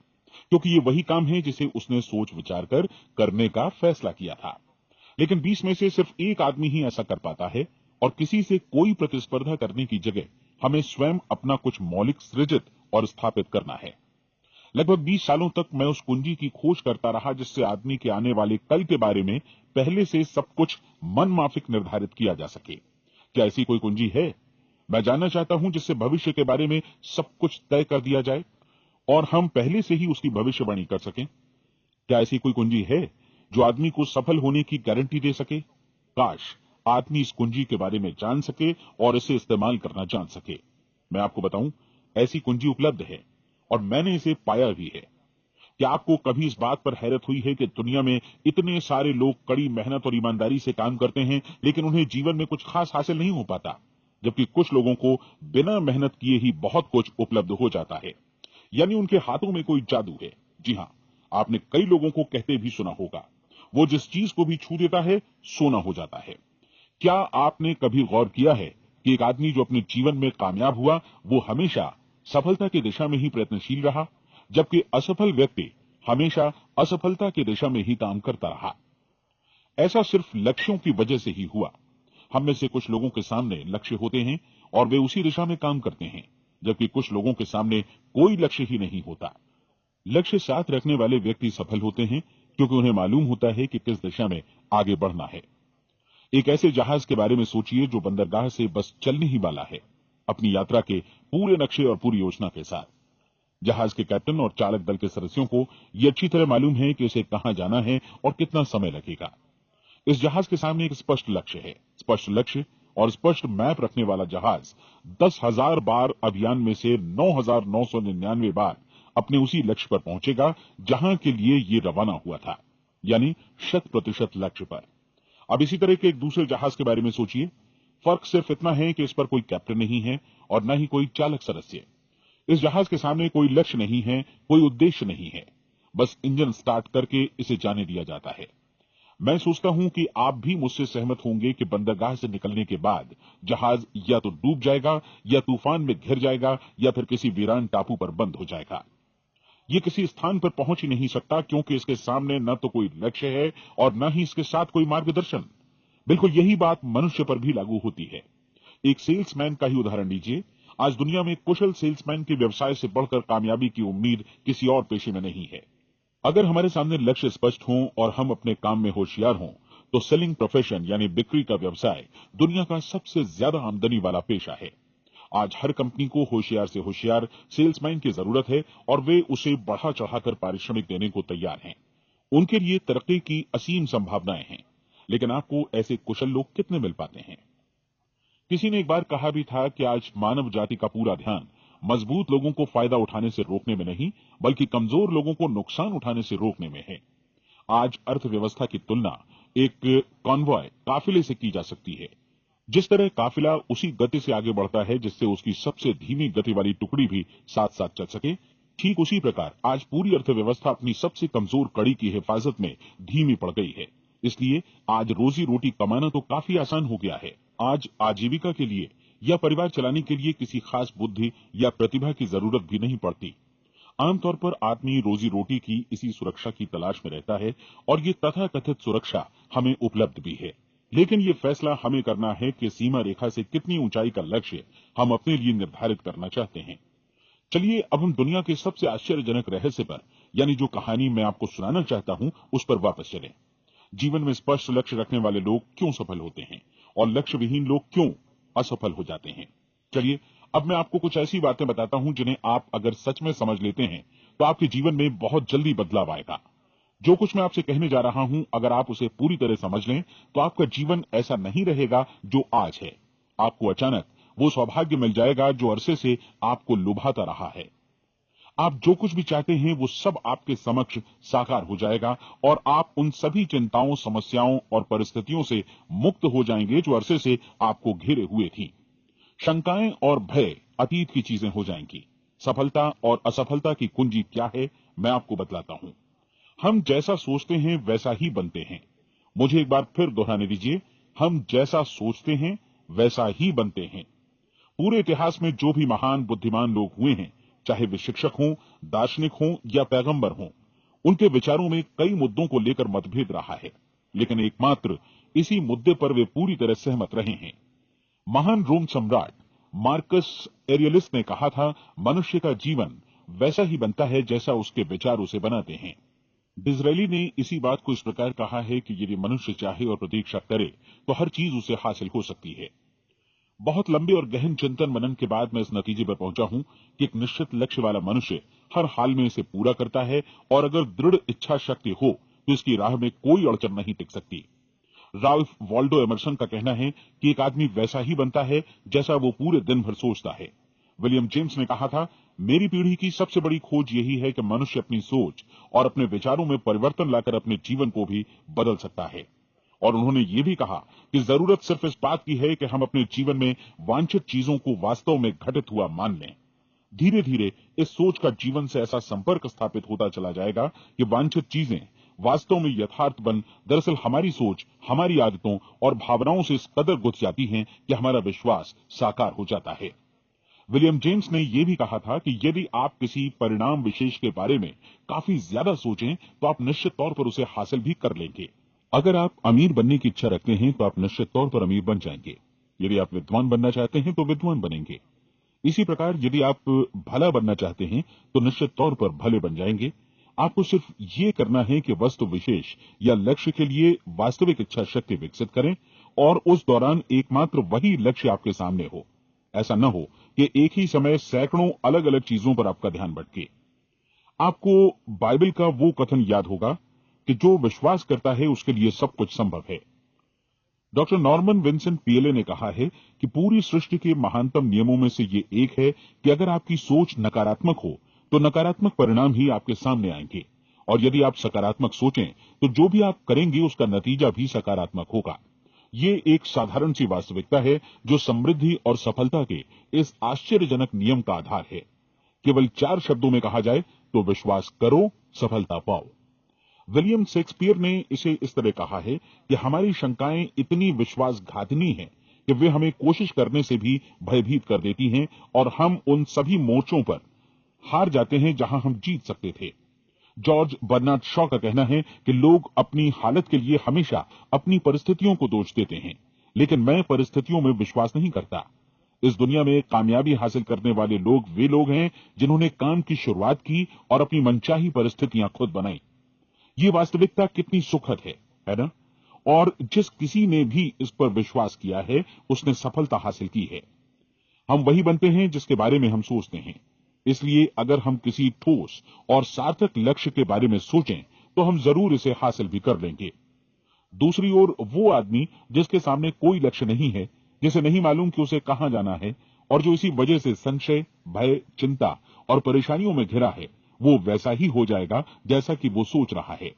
क्योंकि ये वही काम है जिसे उसने सोच विचार कर करने का फैसला किया था। लेकिन 20 में से सिर्फ एक आदमी ही ऐसा कर पाता है, और किसी से कोई प्रतिस्पर्धा करने की जगह हमें स्वयं अपना कुछ मौलिक सृजित और स्थापित करना है। लगभग 20 सालों तक मैं उस कुंजी की खोज करता रहा जिससे आदमी के आने वाले कल के बारे में पहले से सब कुछ मन माफिक निर्धारित किया जा सके। क्या ऐसी कोई कुंजी है? मैं जानना चाहता हूं जिससे भविष्य के बारे में सब कुछ तय कर दिया जाए और हम पहले से ही उसकी भविष्यवाणी कर सकें। क्या ऐसी कोई कुंजी है जो आदमी को सफल होने की गारंटी दे सके? काश आदमी इस कुंजी के बारे में जान सके और इसे इस्तेमाल करना जान सके। मैं आपको बताऊं, ऐसी कुंजी उपलब्ध है और मैंने इसे पाया भी है। क्या आपको कभी इस बात पर हैरत हुई है कि दुनिया में इतने सारे लोग कड़ी मेहनत और ईमानदारी से काम करते हैं, लेकिन उन्हें जीवन में कुछ खास हासिल नहीं हो पाता, जबकि कुछ लोगों को बिना मेहनत किए ही बहुत कुछ उपलब्ध हो जाता है। यानी उनके हाथों में कोई जादू है। जी हां, आपने कई लोगों को कहते भी सुना होगा, वो जिस चीज को भी छू देता है सोना हो जाता है। क्या आपने कभी गौर किया है कि एक आदमी जो अपने जीवन में कामयाब हुआ वो हमेशा सफलता की दिशा में ही प्रयत्नशील रहा, जबकि असफल व्यक्ति हमेशा असफलता की दिशा में ही काम करता रहा? ऐसा सिर्फ लक्ष्यों की वजह से ही हुआ। हम में से कुछ लोगों के सामने लक्ष्य होते हैं और वे उसी दिशा में काम करते हैं, जबकि कुछ लोगों के सामने कोई लक्ष्य ही नहीं होता। लक्ष्य साथ रखने वाले व्यक्ति सफल होते हैं क्योंकि उन्हें मालूम होता है कि किस दिशा में आगे बढ़ना है। एक ऐसे जहाज के बारे में सोचिए जो बंदरगाह से बस चलने ही वाला है, अपनी यात्रा के पूरे नक्शे और पूरी योजना के साथ। जहाज के कैप्टन और चालक दल के सदस्यों को यह अच्छी तरह मालूम है कि उसे कहां जाना है और कितना समय लगेगा। इस जहाज के सामने एक स्पष्ट लक्ष्य है। स्पष्ट लक्ष्य और स्पष्ट मैप रखने वाला जहाज 10,000 बार अभियान में से 9,999 बार अपने उसी लक्ष्य पर पहुंचेगा जहां के लिए ये रवाना हुआ था, यानी 100% लक्ष्य पर। अब इसी तरह के एक दूसरे जहाज के बारे में सोचिए। फर्क सिर्फ इतना है कि इस पर कोई कैप्टन नहीं है और न ही कोई चालक सदस्य। इस जहाज के सामने कोई लक्ष्य नहीं है, कोई उद्देश्य नहीं है, बस इंजन स्टार्ट करके इसे जाने दिया जाता है। मैं सोचता हूं कि आप भी मुझसे सहमत होंगे कि बंदरगाह से निकलने के बाद जहाज या तो डूब जाएगा या तूफान में घिर जाएगा या फिर किसी वीरान टापू पर बंद हो जाएगा। ये किसी स्थान पर पहुंच ही नहीं सकता क्योंकि इसके सामने न तो कोई लक्ष्य है और न ही इसके साथ कोई मार्गदर्शन। बिल्कुल यही बात मनुष्य पर भी लागू होती है। एक सेल्समैन का ही उदाहरण लीजिए। आज दुनिया में कुशल सेल्समैन के व्यवसाय से बढ़कर कामयाबी की उम्मीद किसी और पेशे में नहीं है। अगर हमारे सामने लक्ष्य स्पष्ट हों और हम अपने काम में होशियार हों तो सेलिंग प्रोफेशन यानी बिक्री का व्यवसाय दुनिया का सबसे ज्यादा आमदनी वाला पेशा है। आज हर कंपनी को होशियार से होशियार सेल्समैन की जरूरत है और वे उसे बढ़ा चढ़ाकर पारिश्रमिक देने को तैयार हैं। उनके लिए तरक्की की असीम संभावनाएं हैं, लेकिन आपको ऐसे कुशल लोग कितने मिल पाते हैं? किसी ने एक बार कहा भी था कि आज मानव जाति का पूरा ध्यान मजबूत लोगों को फायदा उठाने से रोकने में नहीं, बल्कि कमजोर लोगों को नुकसान उठाने से रोकने में है। आज अर्थव्यवस्था की तुलना एक कॉन्वॉय काफिले से की जा सकती है। जिस तरह काफिला उसी गति से आगे बढ़ता है जिससे उसकी सबसे धीमी गति वाली टुकड़ी भी साथ साथ चल सके, ठीक उसी प्रकार आज पूरी अर्थव्यवस्था अपनी सबसे कमजोर कड़ी की हिफाजत में धीमी पड़ गई है। इसलिए आज रोजी रोटी कमाना तो काफी आसान हो गया है। आज आजीविका के लिए या परिवार चलाने के लिए किसी खास बुद्धि या प्रतिभा की जरूरत भी नहीं पड़ती। आमतौर पर आदमी रोजी रोटी की इसी सुरक्षा की तलाश में रहता है और ये तथाकथित सुरक्षा हमें उपलब्ध भी है। लेकिन ये फैसला हमें करना है कि सीमा रेखा से कितनी ऊंचाई का लक्ष्य हम अपने लिए निर्धारित करना चाहते हैं। चलिए अब हम दुनिया के सबसे आश्चर्यजनक रहस्य पर, यानी जो कहानी मैं आपको सुनाना चाहता हूं, उस पर वापस चलें। जीवन में स्पष्ट लक्ष्य रखने वाले लोग क्यों सफल होते हैं और लक्ष्य विहीन लोग क्यों असफल हो जाते हैं? चलिए अब मैं आपको कुछ ऐसी बातें बताता हूं जिन्हें आप अगर सच में समझ लेते हैं तो आपके जीवन में बहुत जल्दी बदलाव आएगा। जो कुछ मैं आपसे कहने जा रहा हूं, अगर आप उसे पूरी तरह समझ लें तो आपका जीवन ऐसा नहीं रहेगा जो आज है। आपको अचानक वो सौभाग्य मिल जाएगा जो अरसे से आपको लुभाता रहा है। आप जो कुछ भी चाहते हैं वो सब आपके समक्ष साकार हो जाएगा और आप उन सभी चिंताओं, समस्याओं और परिस्थितियों से मुक्त हो जाएंगे जो अरसे से आपको घेरे हुए थी। शंकाएं और भय अतीत की चीजें हो जाएंगी। सफलता और असफलता की कुंजी क्या है, मैं आपको बतलाता हूं। हम जैसा सोचते हैं वैसा ही बनते हैं। मुझे एक बार फिर दोहराने दीजिए, हम जैसा सोचते हैं वैसा ही बनते हैं। पूरे इतिहास में जो भी महान बुद्धिमान लोग हुए हैं, चाहे वे शिक्षक हों, दार्शनिक हों या पैगंबर हों, उनके विचारों में कई मुद्दों को लेकर मतभेद रहा है, लेकिन एकमात्र इसी मुद्दे पर वे पूरी तरह सहमत रहे हैं। महान रोम सम्राट मार्कस एरियलिस ने कहा था, मनुष्य का जीवन वैसा ही बनता है जैसा उसके विचार उसे बनाते हैं। डिज़रायली ने इसी बात को इस प्रकार कहा है कि यदि मनुष्य चाहे और प्रतीक्षा करे तो हर चीज उसे हासिल हो सकती है। बहुत लंबे और गहन चिंतन मनन के बाद मैं इस नतीजे पर पहुंचा हूं कि एक निश्चित लक्ष्य वाला मनुष्य हर हाल में इसे पूरा करता है, और अगर दृढ़ इच्छा शक्ति हो तो इसकी राह में कोई अड़चन नहीं टिक सकती। राल्फ वॉल्डो एमर्सन का कहना है कि एक आदमी वैसा ही बनता है जैसा वो पूरे दिन भर सोचता है। विलियम जेम्स ने कहा था, मेरी पीढ़ी की सबसे बड़ी खोज यही है कि मनुष्य अपनी सोच और अपने विचारों में परिवर्तन लाकर अपने जीवन को भी बदल सकता है। और उन्होंने ये भी कहा कि जरूरत सिर्फ इस बात की है कि हम अपने जीवन में वांछित चीजों को वास्तव में घटित हुआ मान लें। धीरे धीरे इस सोच का जीवन से ऐसा संपर्क स्थापित होता चला जाएगा कि वांछित चीजें वास्तव में यथार्थ बन दरअसल हमारी सोच, हमारी आदतों और भावनाओं से इस कदर गुथ जाती हैं कि हमारा विश्वास साकार हो जाता है। विलियम जेम्स ने यह भी कहा था कि यदि आप किसी परिणाम विशेष के बारे में काफी ज्यादा सोचें तो आप निश्चित तौर पर उसे हासिल भी कर लेंगे। अगर आप अमीर बनने की इच्छा रखते हैं तो आप निश्चित तौर पर अमीर बन जाएंगे। यदि आप विद्वान बनना चाहते हैं तो विद्वान बनेंगे। इसी प्रकार यदि आप भला बनना चाहते हैं तो निश्चित तौर पर भले बन जाएंगे। आपको सिर्फ ये करना है कि वस्तु विशेष या लक्ष्य के लिए वास्तविक इच्छा शक्ति विकसित करें और उस दौरान एकमात्र वही लक्ष्य आपके सामने हो। ऐसा न हो कि एक ही समय सैकड़ों अलग अलग चीजों पर आपका ध्यान भटके। आपको बाइबल का वो कथन याद होगा कि जो विश्वास करता है उसके लिए सब कुछ संभव है। डॉक्टर नॉर्मन विंसेंट पीएले ने कहा है कि पूरी सृष्टि के महानतम नियमों में से ये एक है कि अगर आपकी सोच नकारात्मक हो तो नकारात्मक परिणाम ही आपके सामने आएंगे, और यदि आप सकारात्मक सोचें तो जो भी आप करेंगे उसका नतीजा भी सकारात्मक होगा। ये एक साधारण सी वास्तविकता है जो समृद्धि और सफलता के इस आश्चर्यजनक नियम का आधार है। केवल 4 शब्दों में कहा जाए तो विश्वास करो, सफलता पाओ। विलियम शेक्सपियर ने इसे इस तरह कहा है कि हमारी शंकाएं इतनी विश्वासघातिनी हैं कि वे हमें कोशिश करने से भी भयभीत कर देती हैं, और हम उन सभी मोर्चों पर हार जाते हैं जहां हम जीत सकते थे। जॉर्ज बर्नार्ड शॉ का कहना है कि लोग अपनी हालत के लिए हमेशा अपनी परिस्थितियों को दोष देते हैं, लेकिन मैं परिस्थितियों में विश्वास नहीं करता। इस दुनिया में कामयाबी हासिल करने वाले लोग वे लोग हैं जिन्होंने काम की शुरुआत की और अपनी मनचाही परिस्थितियां खुद बनाई। ये वास्तविकता कितनी सुखद है ना? और जिस किसी ने भी इस पर विश्वास किया है उसने सफलता हासिल की है। हम वही बनते हैं जिसके बारे में हम सोचते हैं। इसलिए अगर हम किसी ठोस और सार्थक लक्ष्य के बारे में सोचें तो हम जरूर इसे हासिल भी कर लेंगे। दूसरी ओर वो आदमी जिसके सामने कोई लक्ष्य नहीं है, जिसे नहीं मालूम कि उसे कहां जाना है, और जो इसी वजह से संशय, भय, चिंता और परेशानियों में घिरा है, वो वैसा ही हो जाएगा जैसा कि वो सोच रहा है।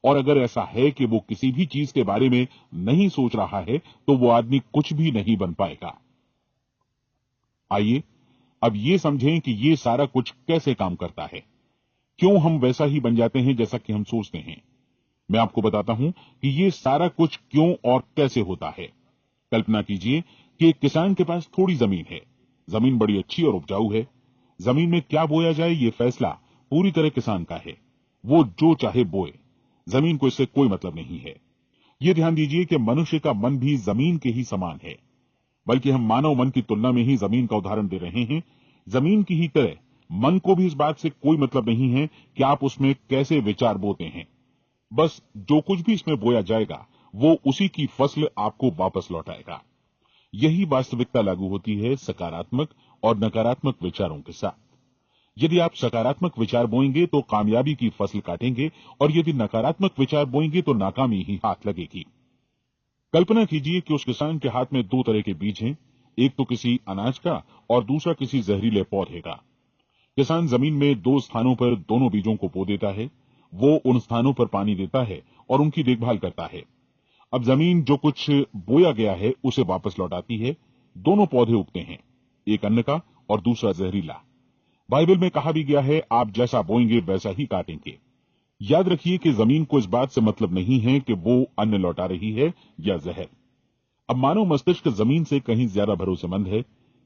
और अगर ऐसा है कि वो किसी भी चीज के बारे में नहीं सोच रहा है तो वो आदमी कुछ भी नहीं बन पाएगा। आइए अब ये समझें कि ये सारा कुछ कैसे काम करता है, क्यों हम वैसा ही बन जाते हैं जैसा कि हम सोचते हैं। मैं आपको बताता हूं कि ये सारा कुछ क्यों और कैसे होता है। कल्पना कीजिए कि एक किसान के पास थोड़ी जमीन है। जमीन बड़ी अच्छी और उपजाऊ है। जमीन में क्या बोया जाए ये फैसला पूरी तरह किसान का है। वो जो चाहे बोए, जमीन को इससे कोई मतलब नहीं है। ये ध्यान दीजिए कि मनुष्य का मन भी जमीन के ही समान है, बल्कि हम मानव मन की तुलना में ही जमीन का उदाहरण दे रहे हैं। जमीन की ही तरह मन को भी इस बात से कोई मतलब नहीं है कि आप उसमें कैसे विचार बोते हैं। बस जो कुछ भी इसमें बोया जाएगा वो उसी की फसल आपको वापस लौटाएगा। यही वास्तविकता लागू होती है सकारात्मक और नकारात्मक विचारों के साथ। यदि आप सकारात्मक विचार बोएंगे तो कामयाबी की फसल काटेंगे, और यदि नकारात्मक विचार बोएंगे तो नाकामी ही हाथ लगेगी। कल्पना कीजिए कि उस किसान के हाथ में 2 तरह के बीज हैं, एक तो किसी अनाज का और दूसरा किसी जहरीले पौधे का। किसान जमीन में 2 स्थानों पर दोनों बीजों को बो देता है। वो उन स्थानों पर पानी देता है और उनकी देखभाल करता है। अब जमीन जो कुछ बोया गया है उसे वापस लौटाती है। दोनों पौधे उगते हैं, एक अन्न का और दूसरा जहरीला। बाइबल में कहा भी गया है, आप जैसा बोएंगे वैसा ही काटेंगे। याद रखिए कि जमीन को इस बात से मतलब नहीं है कि वो अन्न लौटा रही है या जहर। अब मानव मस्तिष्क जमीन से कहीं ज्यादा भरोसेमंद है,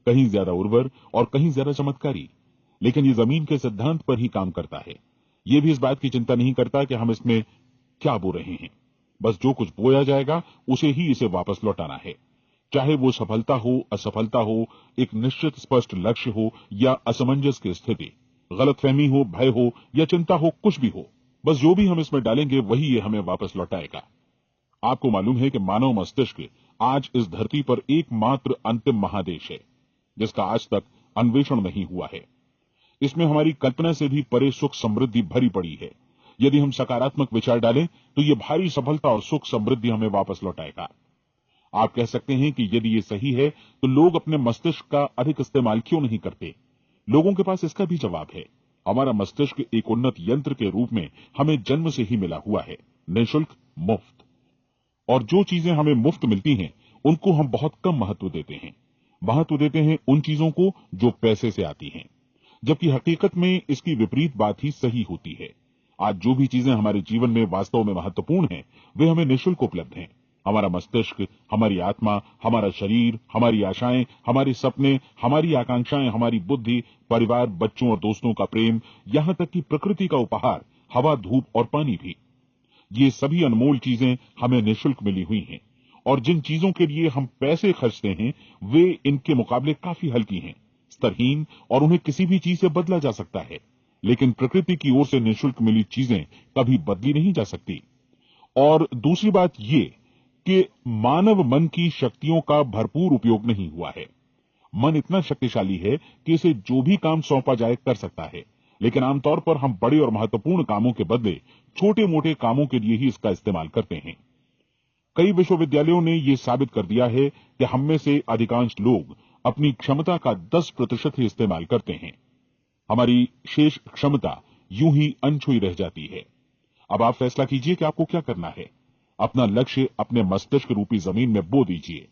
कहीं ज्यादा उर्वर और कहीं ज्यादा चमत्कारी, लेकिन ये जमीन के सिद्धांत पर ही काम करता है। ये भी इस बात की चिंता नहीं करता कि हम इसमें क्या बो रहे हैं। बस जो कुछ बोया जाएगा उसे ही इसे वापस लौटाना है, चाहे वो सफलता हो, असफलता हो, एक निश्चित स्पष्ट लक्ष्य हो या असमंजस की स्थिति, गलतफहमी हो, भय हो या चिंता हो, कुछ भी हो, बस जो भी हम इसमें डालेंगे वही ये हमें वापस लौटाएगा। आपको मालूम है कि मानव मस्तिष्क आज इस धरती पर एकमात्र अंतिम महादेश है जिसका आज तक अन्वेषण नहीं हुआ है। इसमें हमारी कल्पना से भी परे सुख समृद्धि भरी पड़ी है। यदि हम सकारात्मक विचार डालें तो ये भारी सफलता और सुख समृद्धि हमें वापस लौटाएगा। आप कह सकते हैं कि यदि ये सही है तो लोग अपने मस्तिष्क का अधिक इस्तेमाल क्यों नहीं करते? लोगों के पास इसका भी जवाब है। हमारा मस्तिष्क एक उन्नत यंत्र के रूप में हमें जन्म से ही मिला हुआ है, निःशुल्क, मुफ्त। और जो चीजें हमें मुफ्त मिलती हैं उनको हम बहुत कम महत्व देते हैं। महत्व देते हैं उन चीजों को जो पैसे से आती हैं, जबकि हकीकत में इसकी विपरीत बात ही सही होती है। आज जो भी चीजें हमारे जीवन में वास्तव में महत्वपूर्ण हैं वे हमें निःशुल्क उपलब्ध हैं। हमारा मस्तिष्क, हमारी आत्मा, हमारा शरीर, हमारी आशाएं, हमारे सपने, हमारी आकांक्षाएं, हमारी बुद्धि, परिवार, बच्चों और दोस्तों का प्रेम, यहां तक कि प्रकृति का उपहार, हवा, धूप और पानी भी, ये सभी अनमोल चीजें हमें निःशुल्क मिली हुई हैं। और जिन चीजों के लिए हम पैसे खर्चते हैं वे इनके मुकाबले काफी हल्की हैं, स्तरहीन, और उन्हें किसी भी चीज से बदला जा सकता है। लेकिन प्रकृति की ओर से निःशुल्क मिली चीजें कभी बदली नहीं जा सकती। और दूसरी बात ये कि मानव मन की शक्तियों का भरपूर उपयोग नहीं हुआ है। मन इतना शक्तिशाली है कि इसे जो भी काम सौंपा जाए कर सकता है, लेकिन आमतौर पर हम बड़े और महत्वपूर्ण कामों के बदले छोटे मोटे कामों के लिए ही इसका इस्तेमाल करते हैं। कई विश्वविद्यालयों ने यह साबित कर दिया है कि हम में से अधिकांश लोग अपनी क्षमता का 10% ही इस्तेमाल करते हैं। हमारी शेष क्षमता यूं ही अनछुई रह जाती है। अब आप फैसला कीजिए कि आपको क्या करना है। अपना लक्ष्य अपने मस्तिष्क रूपी जमीन में बो दीजिए।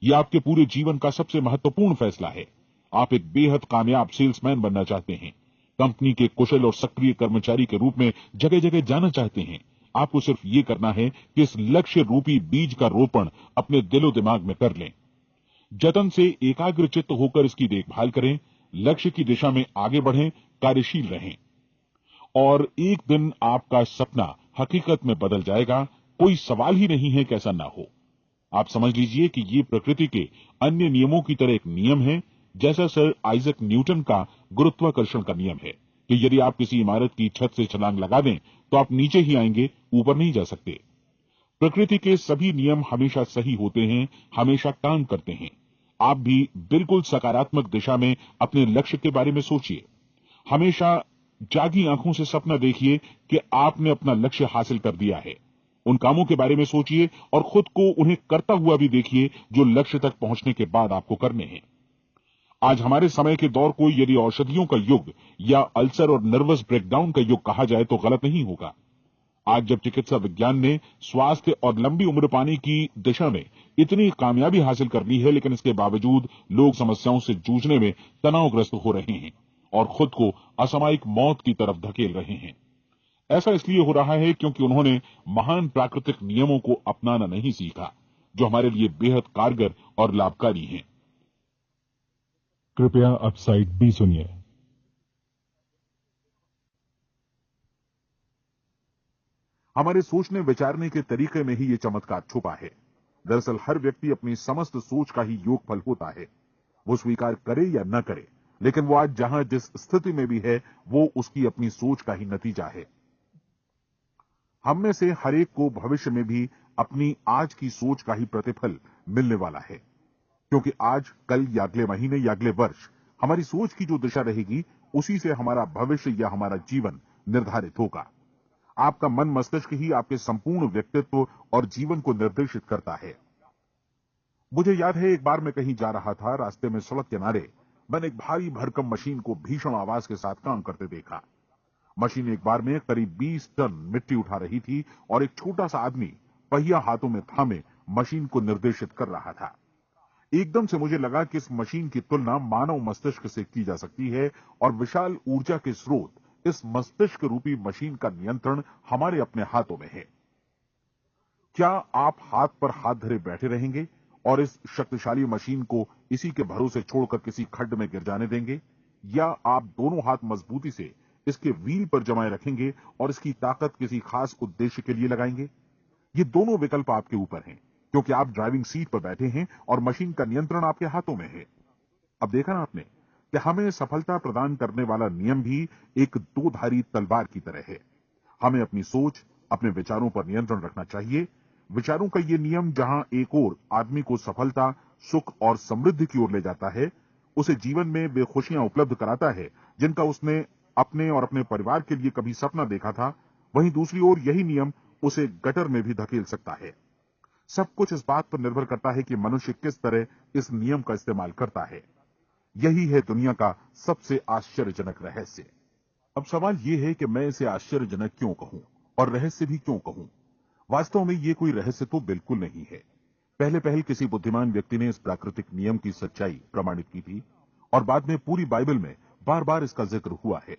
यह आपके पूरे जीवन का सबसे महत्वपूर्ण फैसला है। आप एक बेहद कामयाब सेल्समैन बनना चाहते हैं, कंपनी के कुशल और सक्रिय कर्मचारी के रूप में जगह जगह जाना चाहते हैं। आपको सिर्फ ये करना है कि इस लक्ष्य रूपी बीज का रोपण अपने दिलो दिमाग में कर लें। जतन से एकाग्रचित्त होकर इसकी देखभाल करें, लक्ष्य की दिशा में आगे बढ़ें, कार्यशील रहें, और एक दिन आपका सपना हकीकत में बदल जाएगा। कोई सवाल ही नहीं है कि ऐसा ना हो। आप समझ लीजिए कि ये प्रकृति के अन्य नियमों की तरह एक नियम है, जैसा सर आइजक न्यूटन का गुरुत्वाकर्षण का नियम है कि यदि आप किसी इमारत की छत से छलांग लगा दें तो आप नीचे ही आएंगे, ऊपर नहीं जा सकते। प्रकृति के सभी नियम हमेशा सही होते हैं, हमेशा काम करते हैं। आप भी बिल्कुल सकारात्मक दिशा में अपने लक्ष्य के बारे में सोचिए। हमेशा जागी आंखों से सपना देखिए कि आपने अपना लक्ष्य हासिल कर दिया है। उन कामों के बारे में सोचिए और खुद को उन्हें करता हुआ भी देखिए जो लक्ष्य तक पहुंचने के बाद आपको करने हैं। आज हमारे समय के दौर को यदि औषधियों का युग या अल्सर और नर्वस ब्रेकडाउन का युग कहा जाए तो गलत नहीं होगा। आज जब चिकित्सा विज्ञान ने स्वास्थ्य और लंबी उम्र पाने की दिशा में इतनी कामयाबी हासिल कर ली है, लेकिन इसके बावजूद लोग समस्याओं से जूझने में तनावग्रस्त हो रहे हैं और खुद को असामयिक मौत की तरफ धकेल रहे हैं। ऐसा इसलिए हो रहा है क्योंकि उन्होंने महान प्राकृतिक नियमों को अपनाना नहीं सीखा, जो हमारे लिए बेहद कारगर और लाभकारी हैं। कृपया अब साइड बी सुनिए। हमारे सोचने विचारने के तरीके में ही ये चमत्कार छुपा है। दरअसल हर व्यक्ति अपनी समस्त सोच का ही योगफल होता है, वो स्वीकार करे या न करे, लेकिन वो आज जहां जिस स्थिति में भी है वो उसकी अपनी सोच का ही नतीजा है। हम में से हर एक को भविष्य में भी अपनी आज की सोच का ही प्रतिफल मिलने वाला है, क्योंकि आज, कल या अगले महीने या अगले वर्ष हमारी सोच की जो दिशा रहेगी उसी से हमारा भविष्य या हमारा जीवन निर्धारित होगा। आपका मन मस्तिष्क ही आपके संपूर्ण व्यक्तित्व और जीवन को निर्देशित करता है। मुझे याद है, एक बार मैं कहीं जा रहा था, रास्ते में सड़क किनारे मैंने एक भारी भरकम मशीन को भीषण आवाज के साथ काम करते देखा। मशीन एक बार में करीब 20 टन मिट्टी उठा रही थी और एक छोटा सा आदमी पहिया हाथों में थामे मशीन को निर्देशित कर रहा था। एकदम से मुझे लगा कि इस मशीन की तुलना मानव मस्तिष्क से की जा सकती है और विशाल ऊर्जा के स्रोत इस मस्तिष्क रूपी मशीन का नियंत्रण हमारे अपने हाथों में है। क्या आप हाथ पर हाथ धरे बैठे रहेंगे और इस शक्तिशाली मशीन को इसी के भरोसे छोड़कर किसी खड्ड में गिर जाने देंगे, या आप दोनों हाथ मजबूती से इसके व्हील पर जमाए रखेंगे और इसकी ताकत किसी खास उद्देश्य के लिए लगाएंगे? ये दोनों विकल्प आपके ऊपर हैं, क्योंकि आप ड्राइविंग सीट पर बैठे हैं और मशीन का नियंत्रण आपके हाथों में है। अब देखा ना आपने कि हमें सफलता प्रदान करने वाला नियम भी एक दो-धारी तलवार की तरह है। हमें अपनी सोच, अपने विचारों पर नियंत्रण रखना चाहिए। विचारों का ये नियम जहां एक ओर आदमी को सफलता, सुख और समृद्धि की ओर ले जाता है, उसे जीवन में वे खुशियां उपलब्ध कराता है जिनका उसने अपने और अपने परिवार के लिए कभी सपना देखा था, वहीं दूसरी ओर यही नियम उसे गटर में भी धकेल सकता है। सब कुछ इस बात पर निर्भर करता है कि मनुष्य किस तरह इस नियम का इस्तेमाल करता है। यही है दुनिया का सबसे आश्चर्यजनक रहस्य। अब सवाल यह है कि मैं इसे आश्चर्यजनक क्यों कहूं और रहस्य भी क्यों कहूं। वास्तव में यह कोई रहस्य तो बिल्कुल नहीं है। पहले पहल किसी बुद्धिमान व्यक्ति ने इस प्राकृतिक नियम की सच्चाई प्रमाणित की थी और बाद में पूरी बाइबल में बार बार इसका जिक्र हुआ है,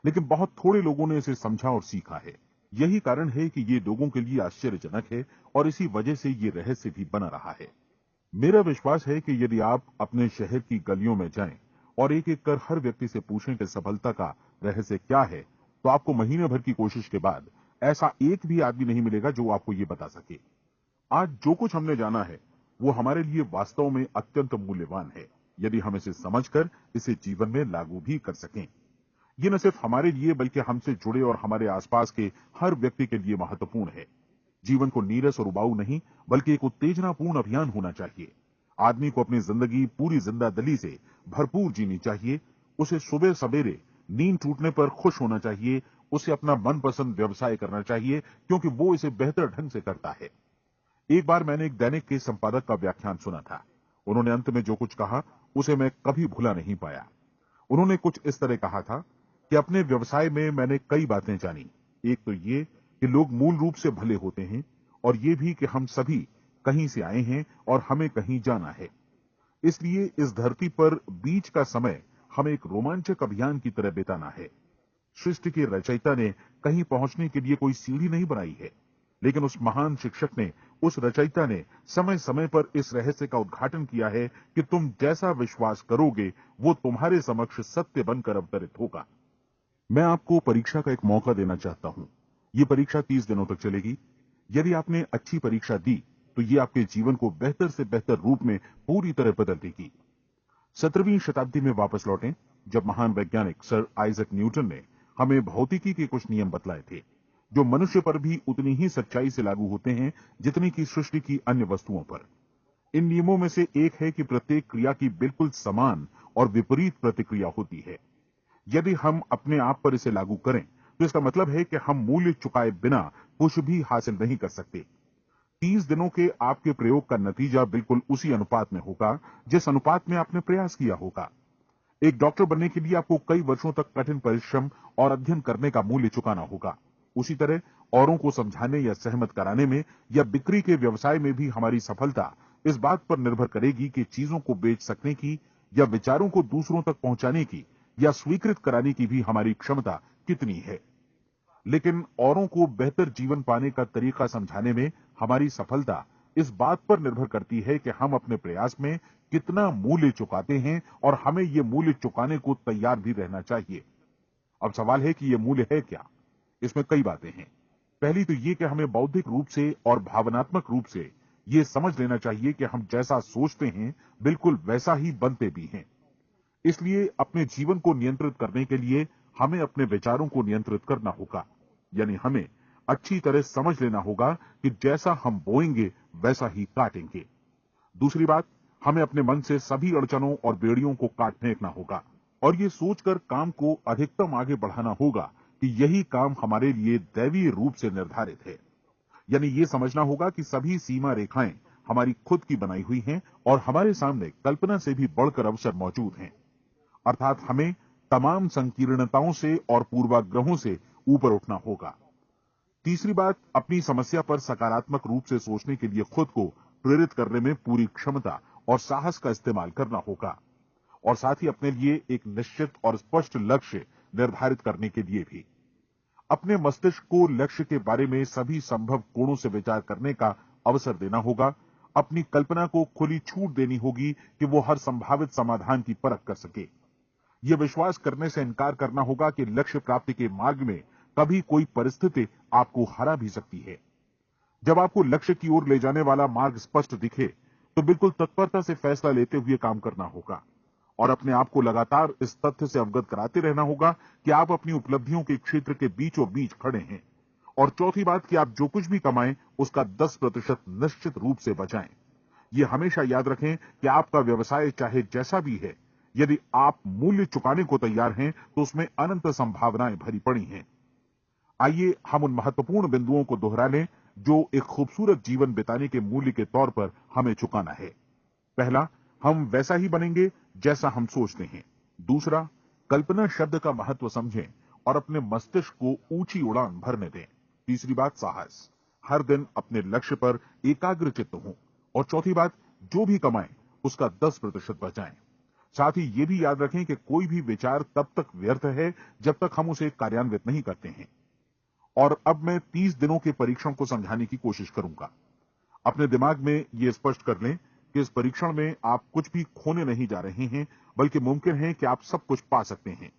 लेकिन बहुत थोड़े लोगों ने इसे समझा और सीखा है। यही कारण है कि ये लोगों के लिए आश्चर्यजनक है और इसी वजह से ये रहस्य भी बना रहा है। मेरा विश्वास है कि यदि आप अपने शहर की गलियों में जाएं और एक एक कर हर व्यक्ति से पूछें कि सफलता का रहस्य क्या है, तो आपको महीने भर की कोशिश के बाद ऐसा एक भी आदमी नहीं मिलेगा जो आपको ये बता सके। आज जो कुछ हमने जाना है वो हमारे लिए वास्तव में अत्यंत मूल्यवान है, यदि हम इसे समझकर इसे जीवन में लागू भी कर सकें। ये न सिर्फ हमारे लिए बल्कि हमसे जुड़े और हमारे आसपास के हर व्यक्ति के लिए महत्वपूर्ण है। जीवन को नीरस और उबाऊ नहीं बल्कि एक उत्तेजनापूर्ण अभियान होना चाहिए। आदमी को अपनी जिंदगी पूरी जिंदादिली से भरपूर जीनी चाहिए। उसे सुबह सवेरे नींद टूटने पर खुश होना चाहिए। उसे अपना मनपसंद व्यवसाय करना चाहिए क्योंकि वो इसे बेहतर ढंग से करता है। एक बार मैंने एक दैनिक के संपादक का व्याख्यान सुना था। उन्होंने अंत में जो कुछ कहा उसे मैं कभी भुला नहीं पाया। उन्होंने कुछ इस तरह कहा था कि अपने व्यवसाय में मैंने कई बातें जानी। एक तो ये कि लोग मूल रूप से भले होते हैं और ये भी कि हम सभी कहीं से आए हैं और हमें कहीं जाना है। इसलिए इस धरती पर बीच का समय हमें एक रोमांचक अभियान की तरह बिताना है। सृष्टि के रचयिता ने कहीं पहुंचने के लिए कोई सीढ़ी नहीं बनाई है, लेकिन उस महान शिक्षक ने, उस रचयिता ने समय समय पर इस रहस्य का उद्घाटन किया है कि तुम जैसा विश्वास करोगे वो तुम्हारे समक्ष सत्य बनकर अवतरित होगा। मैं आपको परीक्षा का एक मौका देना चाहता हूं। ये परीक्षा 30 दिनों तक चलेगी। यदि आपने अच्छी परीक्षा दी तो ये आपके जीवन को बेहतर से बेहतर रूप में पूरी तरह बदल देगी। 17वीं शताब्दी में वापस लौटें, जब महान वैज्ञानिक सर आइजक न्यूटन ने हमें भौतिकी के कुछ नियम बतलाए थे, जो मनुष्य पर भी उतनी ही सच्चाई से लागू होते हैं जितनी कि सृष्टि की अन्य वस्तुओं पर। इन नियमों में से एक है कि प्रत्येक क्रिया की बिल्कुल समान और विपरीत प्रतिक्रिया होती है। यदि हम अपने आप पर इसे लागू करें तो इसका मतलब है कि हम मूल्य चुकाए बिना कुछ भी हासिल नहीं कर सकते। 30 दिनों के आपके प्रयोग का नतीजा बिल्कुल उसी अनुपात में होगा जिस अनुपात में आपने प्रयास किया होगा। एक डॉक्टर बनने के लिए आपको कई वर्षों तक कठिन परिश्रम और अध्ययन करने का मूल्य चुकाना होगा। उसी तरह औरों को समझाने या सहमत कराने में या बिक्री के व्यवसाय में भी हमारी सफलता इस बात पर निर्भर करेगी कि चीजों को बेच सकने की या विचारों को दूसरों तक पहुंचाने की या स्वीकृत कराने की भी हमारी क्षमता कितनी है। लेकिन औरों को बेहतर जीवन पाने का तरीका समझाने में हमारी सफलता इस बात पर निर्भर करती है कि हम अपने प्रयास में कितना मूल्य चुकाते हैं और हमें यह मूल्य चुकाने को तैयार भी रहना चाहिए। अब सवाल है कि यह मूल्य है क्या? इसमें कई बातें हैं। पहली तो यह कि हमें बौद्धिक रूप से और भावनात्मक रूप से यह समझ लेना चाहिए कि हम जैसा सोचते हैं बिल्कुल वैसा ही बनते भी हैं। इसलिए अपने जीवन को नियंत्रित करने के लिए हमें अपने विचारों को नियंत्रित करना होगा। यानी हमें अच्छी तरह समझ लेना होगा कि जैसा हम बोएंगे वैसा ही काटेंगे। दूसरी बात, हमें अपने मन से सभी अड़चनों और बेड़ियों को काट फेंकना होगा और ये सोचकर काम को अधिकतम आगे बढ़ाना होगा कि यही काम हमारे लिए दैवीय रूप से निर्धारित है। यानी ये समझना होगा कि सभी सीमा रेखाएं हमारी खुद की बनाई हुई हैं और हमारे सामने कल्पना से भी बढ़कर अवसर मौजूद हैं। अर्थात हमें तमाम संकीर्णताओं से और पूर्वाग्रहों से ऊपर उठना होगा। तीसरी बात, अपनी समस्या पर सकारात्मक रूप से सोचने के लिए खुद को प्रेरित करने में पूरी क्षमता और साहस का इस्तेमाल करना होगा और साथ ही अपने लिए एक निश्चित और स्पष्ट लक्ष्य निर्धारित करने के लिए भी। अपने मस्तिष्क को लक्ष्य के बारे में सभी संभव कोणों से विचार करने का अवसर देना होगा। अपनी कल्पना को खुली छूट देनी होगी कि वो हर संभावित समाधान की परख कर सके। यह विश्वास करने से इनकार करना होगा कि लक्ष्य प्राप्ति के मार्ग में कभी कोई परिस्थिति आपको हरा भी सकती है। जब आपको लक्ष्य की ओर ले जाने वाला मार्ग स्पष्ट दिखे तो बिल्कुल तत्परता से फैसला लेते हुए काम करना होगा और अपने आप को लगातार इस तथ्य से अवगत कराते रहना होगा कि आप अपनी उपलब्धियों के क्षेत्र के बीचों बीच खड़े हैं। और चौथी बात कि आप जो कुछ भी कमाएं उसका 10% निश्चित रूप से बचाएं। यह हमेशा याद रखें कि आपका व्यवसाय चाहे जैसा भी है, यदि आप मूल्य चुकाने को तैयार हैं तो उसमें अनंत संभावनाएं भरी पड़ी हैं। आइए हम उन महत्वपूर्ण बिंदुओं को दोहरा लें जो एक खूबसूरत जीवन बिताने के मूल्य के तौर पर हमें चुकाना है। पहला, हम वैसा ही बनेंगे जैसा हम सोचते हैं। दूसरा, कल्पना शब्द का महत्व समझें और अपने मस्तिष्क को ऊंची उड़ान भरने दें। तीसरी बात, साहस, हर दिन अपने लक्ष्य पर एकाग्रचित्त हों। और चौथी बात, जो भी कमाएं उसका 10% बचाएं। साथ ही यह भी याद रखें कि कोई भी विचार तब तक व्यर्थ है जब तक हम उसे कार्यान्वित नहीं करते हैं। और अब मैं 30 दिनों के परीक्षण को समझाने की कोशिश करूंगा। अपने दिमाग में यह स्पष्ट कर लें कि इस परीक्षण में आप कुछ भी खोने नहीं जा रहे हैं, बल्कि मुमकिन है कि आप सब कुछ पा सकते हैं।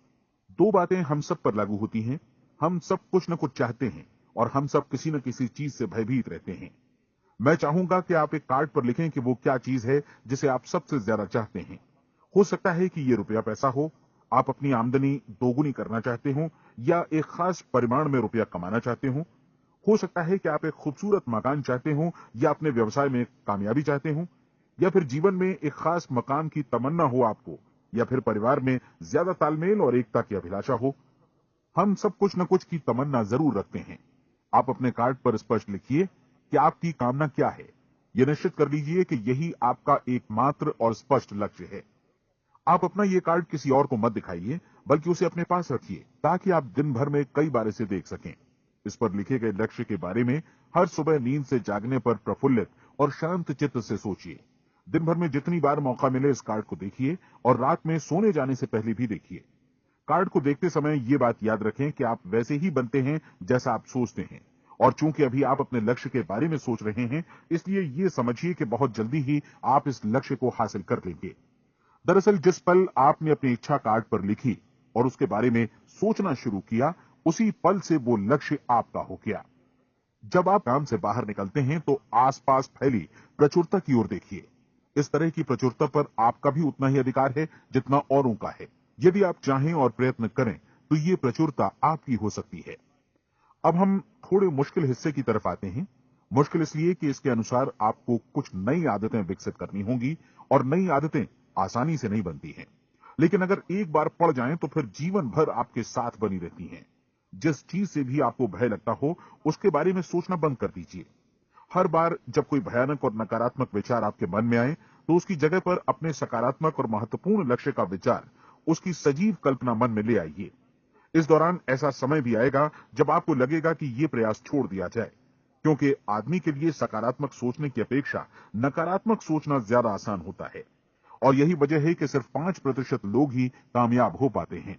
दो बातें हम सब पर लागू होती हैं। हम सब कुछ न कुछ चाहते हैं और हम सब किसी न किसी चीज से भयभीत रहते हैं। मैं चाहूंगा कि आप एक कार्ड पर लिखें कि वो क्या चीज है जिसे आप सबसे ज्यादा चाहते हैं। हो सकता है कि ये रुपया पैसा हो, आप अपनी आमदनी दोगुनी करना चाहते हो, या एक खास परिमाण में रुपया कमाना चाहते हो सकता है कि आप एक खूबसूरत मकान चाहते हो, या अपने व्यवसाय में कामयाबी चाहते हो, या फिर जीवन में एक खास मकाम की तमन्ना हो आपको, या फिर परिवार में ज्यादा तालमेल और एकता की अभिलाषा हो। हम सब कुछ न कुछ की तमन्ना जरूर रखते हैं। आप अपने कार्ड पर स्पष्ट लिखिए कि आपकी कामना क्या है। यह निश्चित कर लीजिए कि यही आपका एकमात्र और स्पष्ट लक्ष्य है। आप अपना यह कार्ड किसी और को मत दिखाइए, बल्कि उसे अपने पास रखिए ताकि आप दिन भर में कई बार इसे देख सकें। इस पर लिखे गए लक्ष्य के बारे में हर सुबह नींद से जागने पर प्रफुल्लित और शांत चित्त से सोचिए। दिन भर में जितनी बार मौका मिले इस कार्ड को देखिए और रात में सोने जाने से पहले भी देखिए। कार्ड को देखते समय यह बात याद रखें कि आप वैसे ही बनते हैं जैसा आप सोचते हैं। और चूंकि अभी आप अपने लक्ष्य के बारे में सोच रहे हैं, इसलिए यह समझिए कि बहुत जल्दी ही आप इस लक्ष्य को हासिल कर लेंगे। दरअसल जिस पल आपने अपनी इच्छा कार्ड पर लिखी और उसके बारे में सोचना शुरू किया, उसी पल से वो लक्ष्य आपका हो गया। जब आप काम से बाहर निकलते हैं तो आसपास फैली प्रचुरता की ओर देखिए। इस तरह की प्रचुरता पर आपका भी उतना ही अधिकार है जितना औरों का है। यदि आप चाहें और प्रयत्न करें तो ये प्रचुरता आपकी हो सकती है। अब हम थोड़े मुश्किल हिस्से की तरफ आते हैं। मुश्किल इसलिए कि इसके अनुसार आपको कुछ नई आदतें विकसित करनी होंगी और नई आदतें आसानी से नहीं बनती हैं, लेकिन अगर एक बार पड़ जाएं तो फिर जीवन भर आपके साथ बनी रहती हैं। जिस चीज से भी आपको भय लगता हो उसके बारे में सोचना बंद कर दीजिए। हर बार जब कोई भयानक और नकारात्मक विचार आपके मन में आए तो उसकी जगह पर अपने सकारात्मक और महत्वपूर्ण लक्ष्य का विचार, उसकी सजीव कल्पना मन में ले आइए। इस दौरान ऐसा समय भी आएगा जब आपको लगेगा कि यह प्रयास छोड़ दिया जाए, क्योंकि आदमी के लिए सकारात्मक सोचने की अपेक्षा नकारात्मक सोचना ज्यादा आसान होता है। और यही वजह है कि सिर्फ 5% लोग ही कामयाब हो पाते हैं।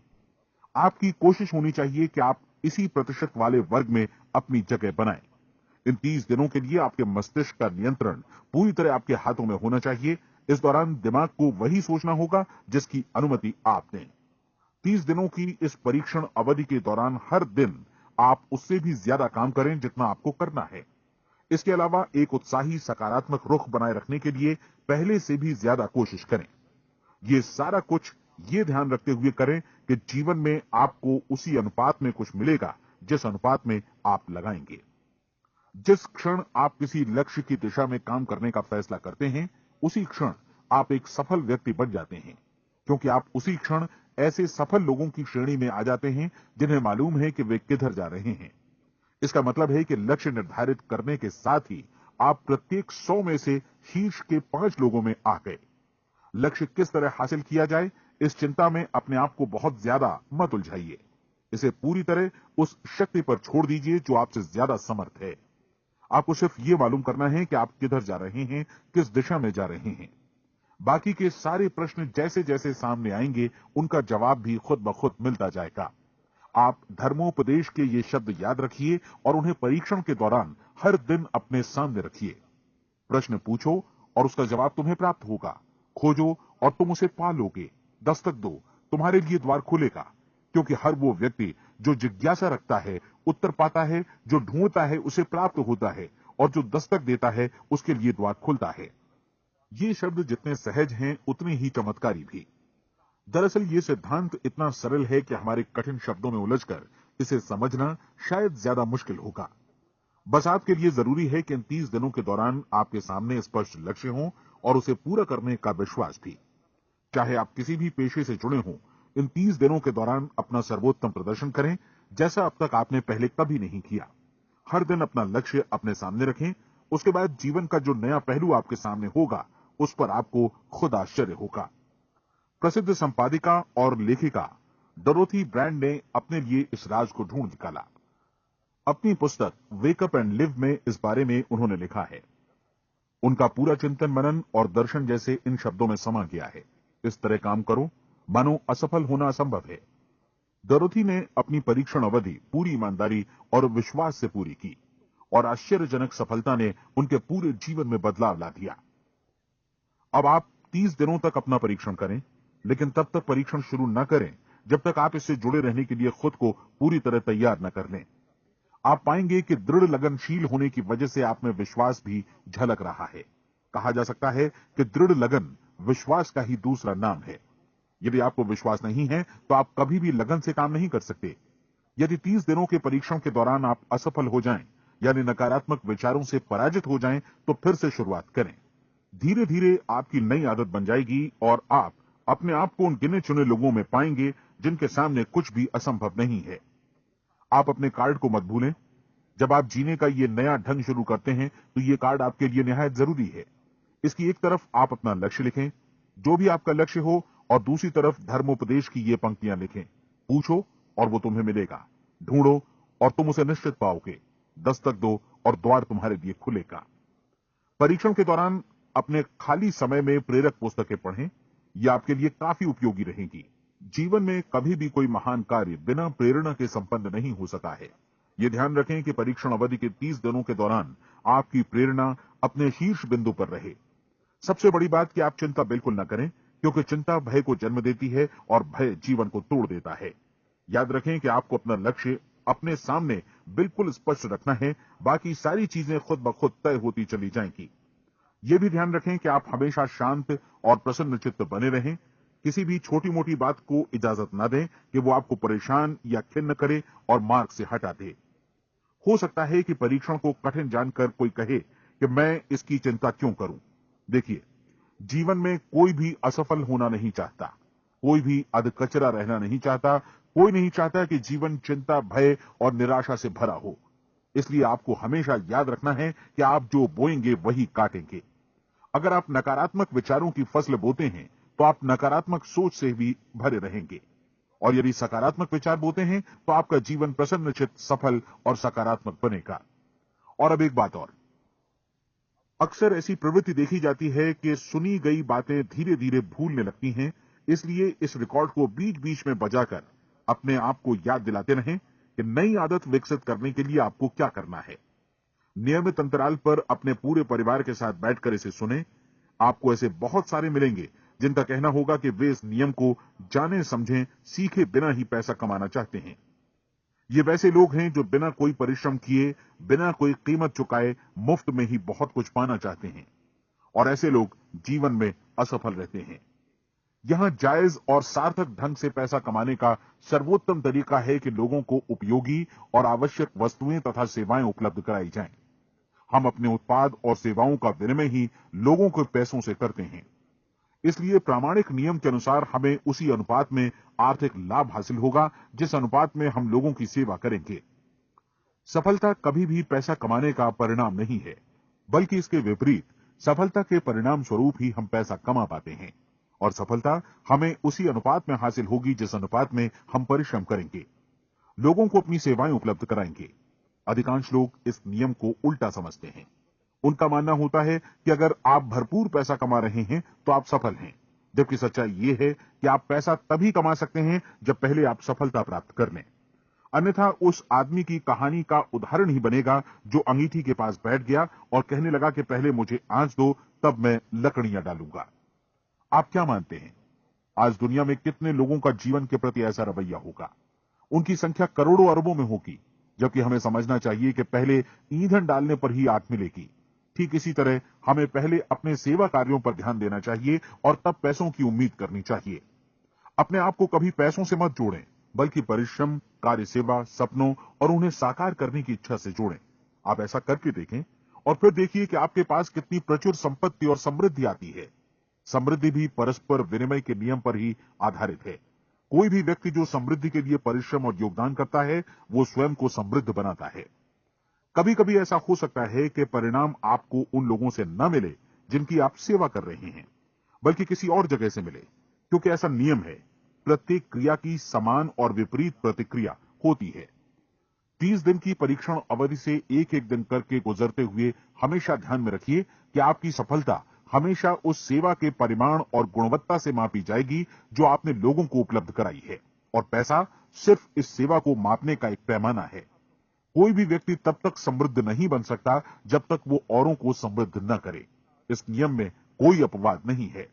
आपकी कोशिश होनी चाहिए कि आप इसी प्रतिशत वाले वर्ग में अपनी जगह बनाएं। इन 30 दिनों के लिए आपके मस्तिष्क का नियंत्रण पूरी तरह आपके हाथों में होना चाहिए। इस दौरान दिमाग को वही सोचना होगा जिसकी अनुमति आप दें। 30 दिनों की इस परीक्षण अवधि के दौरान हर दिन आप उससे भी ज्यादा काम करें जितना आपको करना है। इसके अलावा एक उत्साही सकारात्मक रुख बनाए रखने के लिए पहले से भी ज्यादा कोशिश करें। ये सारा कुछ ये ध्यान रखते हुए करें कि जीवन में आपको उसी अनुपात में कुछ मिलेगा जिस अनुपात में आप लगाएंगे। जिस क्षण आप किसी लक्ष्य की दिशा में काम करने का फैसला करते हैं, उसी क्षण आप एक सफल व्यक्ति बन जाते हैं, क्योंकि आप उसी क्षण ऐसे सफल लोगों की श्रेणी में आ जाते हैं जिन्हें मालूम है कि वे किधर जा रहे हैं। इसका मतलब है कि लक्ष्य निर्धारित करने के साथ ही आप प्रत्येक 100 में से शीर्ष के 5 लोगों में आ गए। लक्ष्य किस तरह हासिल किया जाए, इस चिंता में अपने आप को बहुत ज्यादा मत उलझाइए। इसे पूरी तरह उस शक्ति पर छोड़ दीजिए जो आपसे ज्यादा समर्थ है। आपको सिर्फ ये मालूम करना है कि आप किधर जा रहे हैं, किस दिशा में जा रहे हैं। बाकी के सारे प्रश्न जैसे जैसे सामने आएंगे उनका जवाब भी खुद ब खुद मिलता जाएगा। आप धर्मोपदेश के ये शब्द याद रखिए और उन्हें परीक्षण के दौरान हर दिन अपने सामने रखिए। प्रश्न पूछो और उसका जवाब तुम्हें प्राप्त होगा। खोजो और तुम उसे पा लोगे। दस्तक दो, तुम्हारे लिए द्वार खुलेगा, क्योंकि हर वो व्यक्ति जो जिज्ञासा रखता है उत्तर पाता है, जो ढूंढता है उसे प्राप्त होता है, और जो दस्तक देता है उसके लिए द्वार खुलता है। ये शब्द जितने सहज हैं उतने ही चमत्कारी भी। दरअसल ये सिद्धांत इतना सरल है कि हमारे कठिन शब्दों में उलझकर इसे समझना शायद ज्यादा मुश्किल होगा। बस आपके लिए जरूरी है कि इन 30 दिनों के दौरान आपके सामने स्पष्ट लक्ष्य हो और उसे पूरा करने का विश्वास भी। चाहे आप किसी भी पेशे से जुड़े हों, इन 30 दिनों के दौरान अपना सर्वोत्तम प्रदर्शन करें, जैसा अब तक आपने पहले कभी नहीं किया। हर दिन अपना लक्ष्य अपने सामने रखें। उसके बाद जीवन का जो नया पहलू आपके सामने होगा उस पर आपको खुद आश्चर्य होगा। प्रसिद्ध संपादिका और लेखिका डोरोथी ब्रैंड ने अपने लिए इस राज को ढूंढ निकाला। अपनी पुस्तक वेक अप एंड लिव में इस बारे में उन्होंने लिखा है। उनका पूरा चिंतन मनन और दर्शन जैसे इन शब्दों में समा गया है। इस तरह काम करो मानो असफल होना असंभव है। डोरोथी ने अपनी परीक्षण अवधि पूरी ईमानदारी और विश्वास से पूरी की और आश्चर्यजनक सफलता ने उनके पूरे जीवन में बदलाव ला दिया। अब आप 30 दिनों तक अपना परीक्षण करें, लेकिन तब तक परीक्षण शुरू न करें जब तक आप इससे जुड़े रहने के लिए खुद को पूरी तरह तैयार न कर लें। आप पाएंगे कि दृढ़ लगनशील होने की वजह से आप में विश्वास भी झलक रहा है। कहा जा सकता है कि दृढ़ लगन विश्वास का ही दूसरा नाम है। यदि आपको विश्वास नहीं है तो आप कभी भी लगन से काम नहीं कर सकते। यदि 30 दिनों के परीक्षण के दौरान आप असफल हो जाएं, यानी नकारात्मक विचारों से पराजित हो जाएं, तो फिर से शुरुआत करें। धीरे धीरे आपकी नई आदत बन जाएगी और आप अपने आप को उन गिने चुने लोगों में पाएंगे जिनके सामने कुछ भी असंभव नहीं है। आप अपने कार्ड को मत भूलें। जब आप जीने का ये नया ढंग शुरू करते हैं तो ये कार्ड आपके लिए निहायत जरूरी है। इसकी एक तरफ आप अपना लक्ष्य लिखें, जो भी आपका लक्ष्य हो, और दूसरी तरफ धर्मोपदेश की ये पंक्तियां लिखें। पूछो और वो तुम्हें मिलेगा, ढूंढो और तुम उसे निश्चित पाओगे, दस्तक दो और द्वार तुम्हारे लिए खुलेगा। परीक्षण के दौरान अपने खाली समय में प्रेरक पुस्तकें पढ़ें। ये आपके लिए काफी उपयोगी रहेंगी। जीवन में कभी भी कोई महान कार्य बिना प्रेरणा के संपन्न नहीं हो सका है। ये ध्यान रखें कि परीक्षण अवधि के 30 दिनों के दौरान आपकी प्रेरणा अपने शीर्ष बिंदु पर रहे। सबसे बड़ी बात कि आप चिंता बिल्कुल न करें, क्योंकि चिंता भय को जन्म देती है और भय जीवन को तोड़ देता है। याद रखें कि आपको अपना लक्ष्य अपने सामने बिल्कुल स्पष्ट रखना है, बाकी सारी चीजें खुद ब खुद तय होती चली जाएंगी। यह भी ध्यान रखें कि आप हमेशा शांत और प्रसन्न चित्त बने रहें। किसी भी छोटी मोटी बात को इजाजत न दें कि वो आपको परेशान या खिन्न करे और मार्ग से हटा दे। हो सकता है कि परीक्षण को कठिन जानकर कोई कहे कि मैं इसकी चिंता क्यों करूं। देखिए, जीवन में कोई भी असफल होना नहीं चाहता, कोई भी अधकचरा रहना नहीं चाहता, कोई नहीं चाहता कि जीवन चिंता, भय और निराशा से भरा हो। इसलिए आपको हमेशा याद रखना है कि आप जो बोएंगे वही काटेंगे। अगर आप नकारात्मक विचारों की फसल बोते हैं तो आप नकारात्मक सोच से भी भरे रहेंगे, और यदि सकारात्मक विचार बोते हैं तो आपका जीवन प्रसन्नचित्त, सफल और सकारात्मक बनेगा। और अब एक बात और, अक्सर ऐसी प्रवृत्ति देखी जाती है कि सुनी गई बातें धीरे धीरे भूलने लगती हैं। इसलिए इस रिकॉर्ड को बीच बीच में बजाकर अपने आप को याद दिलाते रहें कि नई आदत विकसित करने के लिए आपको क्या करना है। नियमित अंतराल पर अपने पूरे परिवार के साथ बैठकर इसे सुने। आपको ऐसे बहुत सारे मिलेंगे जिनका कहना होगा कि वे इस नियम को जाने समझे सीखे बिना ही पैसा कमाना चाहते हैं। ये वैसे लोग हैं जो बिना कोई परिश्रम किए, बिना कोई कीमत चुकाए मुफ्त में ही बहुत कुछ पाना चाहते हैं, और ऐसे लोग जीवन में असफल रहते हैं। यहां जायज और सार्थक ढंग से पैसा कमाने का सर्वोत्तम तरीका है कि लोगों को उपयोगी और आवश्यक वस्तुएं तथा सेवाएं उपलब्ध कराई जाएं। हम अपने उत्पाद और सेवाओं का विनिमय ही लोगों के पैसों से करते हैं। इसलिए प्रामाणिक नियम के अनुसार हमें उसी अनुपात में आर्थिक लाभ हासिल होगा जिस अनुपात में हम लोगों की सेवा करेंगे। सफलता कभी भी पैसा कमाने का परिणाम नहीं है, बल्कि इसके विपरीत सफलता के परिणाम स्वरूप ही हम पैसा कमा पाते हैं, और सफलता हमें उसी अनुपात में हासिल होगी जिस अनुपात में हम परिश्रम करेंगे, लोगों को अपनी सेवाएं उपलब्ध कराएंगे। अधिकांश लोग इस नियम को उल्टा समझते हैं। उनका मानना होता है कि अगर आप भरपूर पैसा कमा रहे हैं तो आप सफल हैं, जबकि सच्चाई यह है कि आप पैसा तभी कमा सकते हैं जब पहले आप सफलता प्राप्त कर लें। अन्यथा उस आदमी की कहानी का उदाहरण ही बनेगा जो अंगीठी के पास बैठ गया और कहने लगा कि पहले मुझे आंच दो, तब मैं लकड़ियां डालूंगा। आप क्या मानते हैं, आज दुनिया में कितने लोगों का जीवन के प्रति ऐसा रवैया होगा? उनकी संख्या करोड़ों अरबों में होगी, जबकि हमें समझना चाहिए कि पहले ईंधन डालने पर ही आग मिलेगी। ठीक इसी तरह हमें पहले अपने सेवा कार्यों पर ध्यान देना चाहिए और तब पैसों की उम्मीद करनी चाहिए। अपने आप को कभी पैसों से मत जोड़ें, बल्कि परिश्रम, कार्य सेवा, सपनों और उन्हें साकार करने की इच्छा से जोड़ें। आप ऐसा करके देखें और फिर देखिए कि आपके पास कितनी प्रचुर संपत्ति और समृद्धि आती है। समृद्धि भी परस्पर विनिमय के नियम पर ही आधारित है। कोई भी व्यक्ति जो समृद्धि के लिए परिश्रम और योगदान करता है, वो स्वयं को समृद्ध बनाता है। कभी कभी ऐसा हो सकता है कि परिणाम आपको उन लोगों से न मिले जिनकी आप सेवा कर रहे हैं, बल्कि किसी और जगह से मिले, क्योंकि ऐसा नियम है, प्रत्येक क्रिया की समान और विपरीत प्रतिक्रिया होती है। 30 दिन की परीक्षण अवधि से एक एक दिन करके गुजरते हुए हमेशा ध्यान में रखिए कि आपकी सफलता हमेशा उस सेवा के परिमाण और गुणवत्ता से मापी जाएगी जो आपने लोगों को उपलब्ध कराई है, और पैसा सिर्फ इस सेवा को मापने का एक पैमाना है। कोई भी व्यक्ति तब तक समृद्ध नहीं बन सकता जब तक वो औरों को समृद्ध न करे। इस नियम में कोई अपवाद नहीं है।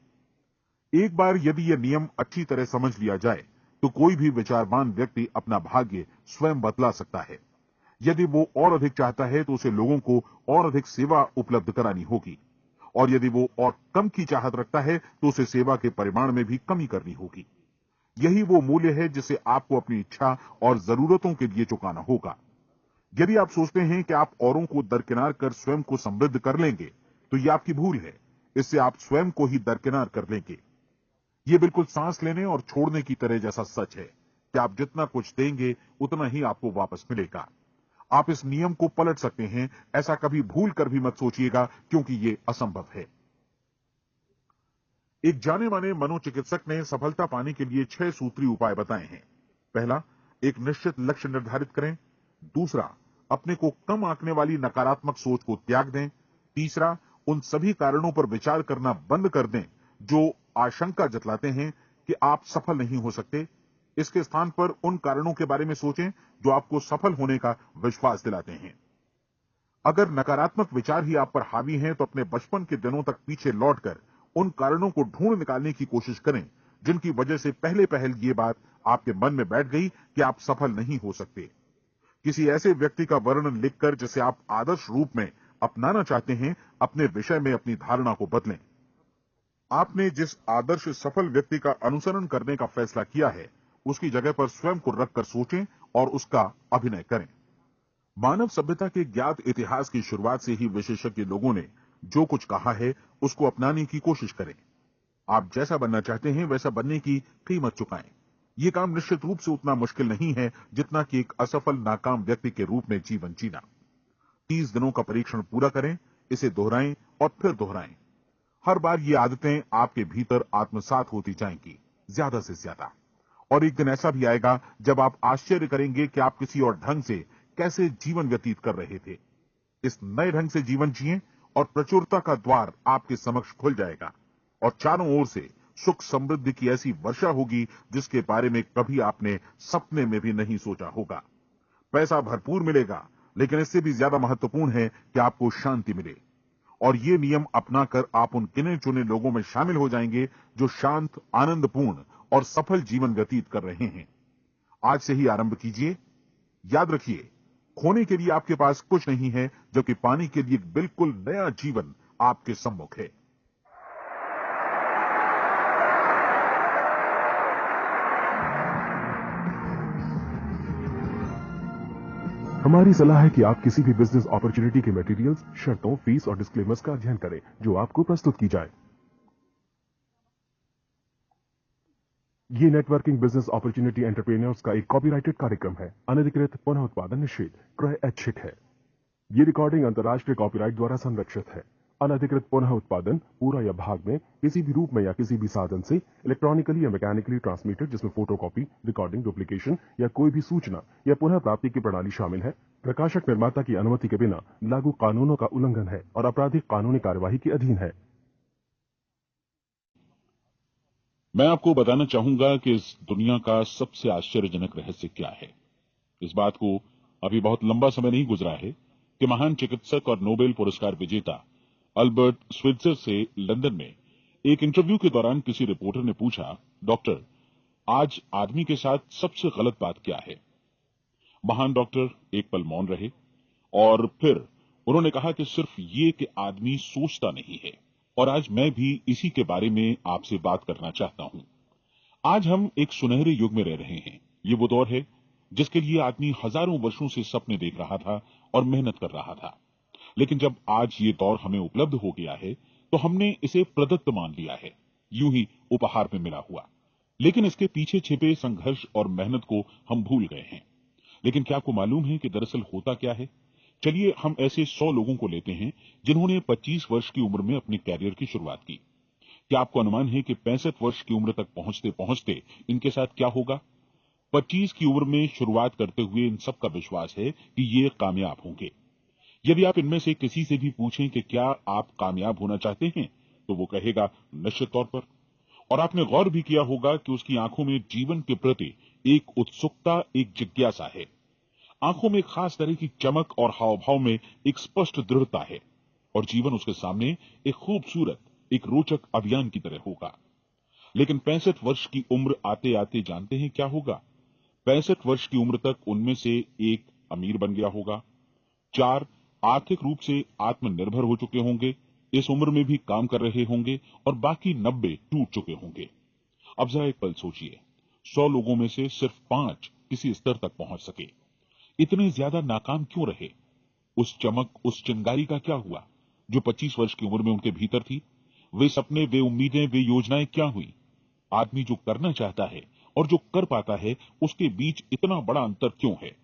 एक बार यदि यह नियम अच्छी तरह समझ लिया जाए तो कोई भी विचारवान व्यक्ति अपना भाग्य स्वयं बदला सकता है। यदि वो और अधिक चाहता है तो उसे लोगों को और अधिक सेवा उपलब्ध करानी होगी, और यदि वो और कम की चाहत रखता है तो उसे सेवा के परिमाण में भी कमी करनी होगी। यही वो मूल्य है जिसे आपको अपनी इच्छा और जरूरतों के लिए चुकाना होगा। यदि आप सोचते हैं कि आप औरों को दरकिनार कर स्वयं को समृद्ध कर लेंगे तो यह आपकी भूल है। इससे आप स्वयं को ही दरकिनार कर लेंगे। यह बिल्कुल सांस लेने और छोड़ने की तरह जैसा सच है कि आप जितना कुछ देंगे उतना ही आपको वापस मिलेगा। आप इस नियम को पलट सकते हैं, ऐसा कभी भूल कर भी मत सोचिएगा, क्योंकि यह असंभव है। एक जाने माने मनोचिकित्सक ने सफलता पाने के लिए 6 सूत्री उपाय बताए हैं। पहला, एक निश्चित लक्ष्य निर्धारित करें। दूसरा, अपने को कम आंकने वाली नकारात्मक सोच को त्याग दें। तीसरा, उन सभी कारणों पर विचार करना बंद कर दें जो आशंका जतलाते हैं कि आप सफल नहीं हो सकते। इसके स्थान पर उन कारणों के बारे में सोचें जो आपको सफल होने का विश्वास दिलाते हैं। अगर नकारात्मक विचार ही आप पर हावी हैं तो अपने बचपन के दिनों तक पीछे लौटकर उन कारणों को ढूंढ निकालने की कोशिश करें जिनकी वजह से पहले पहल ये बात आपके मन में बैठ गई कि आप सफल नहीं हो सकते। किसी ऐसे व्यक्ति का वर्णन लिखकर जिसे आप आदर्श रूप में अपनाना चाहते हैं, अपने विषय में अपनी धारणा को बदलें। आपने जिस आदर्श सफल व्यक्ति का अनुसरण करने का फैसला किया है, उसकी जगह पर स्वयं को रखकर सोचें और उसका अभिनय करें। मानव सभ्यता के ज्ञात इतिहास की शुरुआत से ही विशेषज्ञ लोगों ने जो कुछ कहा है उसको अपनाने की कोशिश करें। आप जैसा बनना चाहते हैं वैसा बनने की कीमत चुकाएं। यह काम निश्चित रूप से उतना मुश्किल नहीं है जितना कि एक असफल नाकाम व्यक्ति के रूप में जीवन जीना। 30 दिनों का परीक्षण पूरा करें, इसे दोहराएं और फिर दोहराएं। हर बार ये आदतें आपके भीतर आत्मसात होती जाएंगी, ज्यादा से ज्यादा। और एक दिन ऐसा भी आएगा जब आप आश्चर्य करेंगे कि आप किसी और ढंग से कैसे जीवन व्यतीत कर रहे थे। इस नए ढंग से जीवन जिएं और प्रचुरता का द्वार आपके समक्ष खुल जाएगा और चारों ओर से सुख समृद्धि की ऐसी वर्षा होगी जिसके बारे में कभी आपने सपने में भी नहीं सोचा होगा। पैसा भरपूर मिलेगा, लेकिन इससे भी ज्यादा महत्वपूर्ण है कि आपको शांति मिले। और ये नियम अपनाकर आप उन गिने चुने लोगों में शामिल हो जाएंगे जो शांत, आनंदपूर्ण और सफल जीवन व्यतीत कर रहे हैं। आज से ही आरंभ कीजिए। याद रखिए, खोने के लिए आपके पास कुछ नहीं है, जबकि पाने के लिए एक बिल्कुल नया जीवन आपके सम्मुख है। हमारी सलाह है कि आप किसी भी बिजनेस अपॉर्चुनिटी के मटेरियल्स, शर्तों, फीस और डिस्क्लेमर्स का अध्ययन करें जो आपको प्रस्तुत की जाए। ये नेटवर्किंग बिजनेस अपॉर्चुनिटी एंटरप्रेन्योर्स का एक कॉपीराइटेड कार्यक्रम है। अनधिकृत पुनः उत्पादन निषेध क्रय ऐच्छिक है। ये रिकॉर्डिंग अंतर्राष्ट्रीय कॉपीराइट द्वारा संरक्षित है। अनधिकृत पुनः उत्पादन पूरा या भाग में किसी भी रूप में या किसी भी साधन से इलेक्ट्रॉनिकली या मैकेनिकली ट्रांसमिटेड जिसमें फोटोकॉपी, रिकॉर्डिंग, डुप्लीकेशन या कोई भी सूचना या पुनः प्राप्ति की प्रणाली शामिल है, प्रकाशक निर्माता की अनुमति के बिना लागू कानूनों का उल्लंघन है और आपराधिक कानूनी कार्यवाही के अधीन है। मैं आपको बताना चाहूंगा कि इस दुनिया का सबसे आश्चर्यजनक रहस्य क्या है। इस बात को अभी बहुत लंबा समय नहीं गुजरा है कि महान चिकित्सक और नोबेल पुरस्कार विजेता अल्बर्ट स्विट्जर से लंदन में एक इंटरव्यू के दौरान किसी रिपोर्टर ने पूछा, डॉक्टर, आज आदमी के साथ सबसे गलत बात क्या है? महान डॉक्टर एक पल मौन रहे और फिर उन्होंने कहा कि सिर्फ ये कि आदमी सोचता नहीं है। और आज मैं भी इसी के बारे में आपसे बात करना चाहता हूं। आज हम एक सुनहरे युग में रह रहे हैं। ये वो दौर है जिसके लिए आदमी हजारों वर्षों से सपने देख रहा था और मेहनत कर रहा था। लेकिन जब आज ये दौर हमें उपलब्ध हो गया है तो हमने इसे प्रदत्त मान लिया है, यूं ही उपहार में मिला हुआ। लेकिन इसके पीछे छिपे संघर्ष और मेहनत को हम भूल गए हैं। लेकिन क्या आपको मालूम है कि दरअसल होता क्या है? चलिए हम ऐसे 100 लोगों को लेते हैं जिन्होंने 25 वर्ष की उम्र में अपने कैरियर की शुरुआत की। क्या आपको अनुमान है कि 65 वर्ष की उम्र तक पहुंचते पहुंचते इनके साथ क्या होगा? 25 की उम्र में शुरुआत करते हुए इन सबका विश्वास है कि ये कामयाब होंगे। यदि आप इनमें से किसी से भी पूछें कि क्या आप कामयाब होना चाहते हैं, तो वो कहेगा निश्चित तौर पर। और आपने गौर भी किया होगा कि उसकी आंखों में जीवन के प्रति एक उत्सुकता, एक जिज्ञासा है। आंखों में एक खास तरह की चमक और हाव भाव में एक स्पष्ट दृढ़ता है और जीवन उसके सामने एक खूबसूरत, एक रोचक अभियान की तरह होगा। लेकिन 65 वर्ष की उम्र आते आते जानते हैं क्या होगा? 65 वर्ष की उम्र तक उनमें से एक अमीर बन गया होगा, 4 आर्थिक रूप से आत्मनिर्भर हो चुके होंगे, इस उम्र में भी काम कर रहे होंगे और बाकी 90 टूट चुके होंगे। अब जरा एक पल सोचिए, 100 लोगों में से सिर्फ 5 किसी स्तर तक पहुंच सके। इतने ज्यादा नाकाम क्यों रहे? उस चमक, उस चिंगारी का क्या हुआ जो 25 वर्ष की उम्र में उनके भीतर थी? वे सपने, वे उम्मीदें, वे योजनाएं क्या हुई? आदमी जो करना चाहता है और जो कर पाता है, उसके बीच इतना बड़ा अंतर क्यों है?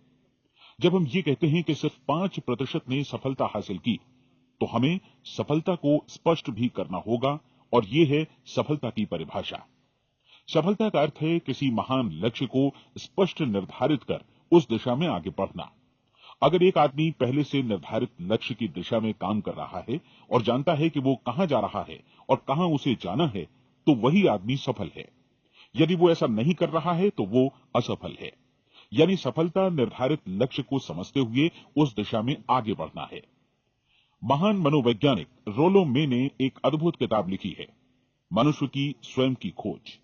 जब हम ये कहते हैं कि सिर्फ 5% ने सफलता हासिल की, तो हमें सफलता को स्पष्ट भी करना होगा और ये है सफलता की परिभाषा। सफलता का अर्थ है किसी महान लक्ष्य को स्पष्ट निर्धारित कर उस दिशा में आगे बढ़ना। अगर एक आदमी पहले से निर्धारित लक्ष्य की दिशा में काम कर रहा है और जानता है कि वो कहां जा रहा है और कहां उसे जाना है, तो वही आदमी सफल है। यदि वो ऐसा नहीं कर रहा है तो वो असफल है। यानी सफलता निर्धारित लक्ष्य को समझते हुए उस दिशा में आगे बढ़ना है। महान मनोवैज्ञानिक रोलो मे ने एक अद्भुत किताब लिखी है, मनुष्य की स्वयं की खोज।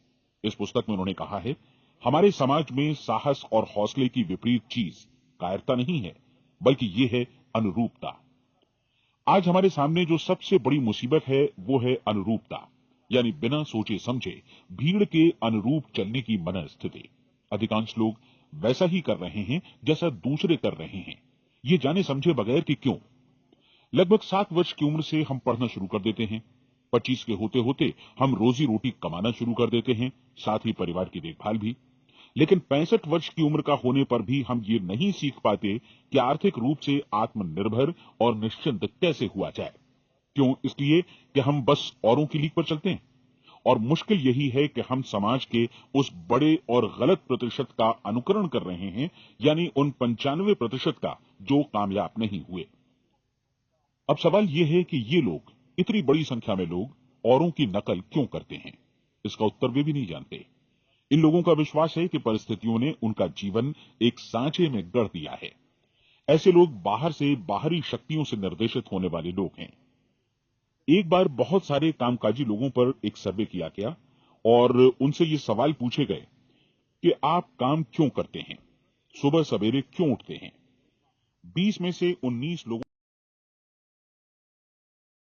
इस पुस्तक में उन्होंने कहा है, हमारे समाज में साहस और हौसले की विपरीत चीज कायरता नहीं है, बल्कि ये है अनुरूपता। आज हमारे सामने जो सबसे बड़ी मुसीबत है वो है अनुरूपता, यानी बिना सोचे समझे भीड़ के अनुरूप चलने की मनस्थिति। अधिकांश लोग वैसा ही कर रहे हैं जैसा दूसरे कर रहे हैं, ये जाने समझे बगैर कि क्यों। लगभग 7 वर्ष की उम्र से हम पढ़ना शुरू कर देते हैं। 25 के होते होते हम रोजी रोटी कमाना शुरू कर देते हैं, साथ ही परिवार की देखभाल भी। लेकिन 65 वर्ष की उम्र का होने पर भी हम ये नहीं सीख पाते कि आर्थिक रूप से आत्मनिर्भर और निश्चिंत कैसे हुआ जाए। क्यों? इसलिए कि हम बस औरों की लीक पर चलते हैं। और मुश्किल यही है कि हम समाज के उस बड़े और गलत प्रतिशत का अनुकरण कर रहे हैं, यानी उन 95% का जो कामयाब नहीं हुए। अब सवाल यह है कि ये लोग, इतनी बड़ी संख्या में लोग, औरों की नकल क्यों करते हैं? इसका उत्तर वे भी नहीं जानते। इन लोगों का विश्वास है कि परिस्थितियों ने उनका जीवन एक सांचे में गढ़ दिया है। ऐसे लोग बाहर से, बाहरी शक्तियों से निर्देशित होने वाले लोग हैं। एक बार बहुत सारे कामकाजी लोगों पर एक सर्वे किया गया और उनसे ये सवाल पूछे गए कि आप काम क्यों करते हैं, सुबह सवेरे क्यों उठते हैं? 20 में से 19 लोगों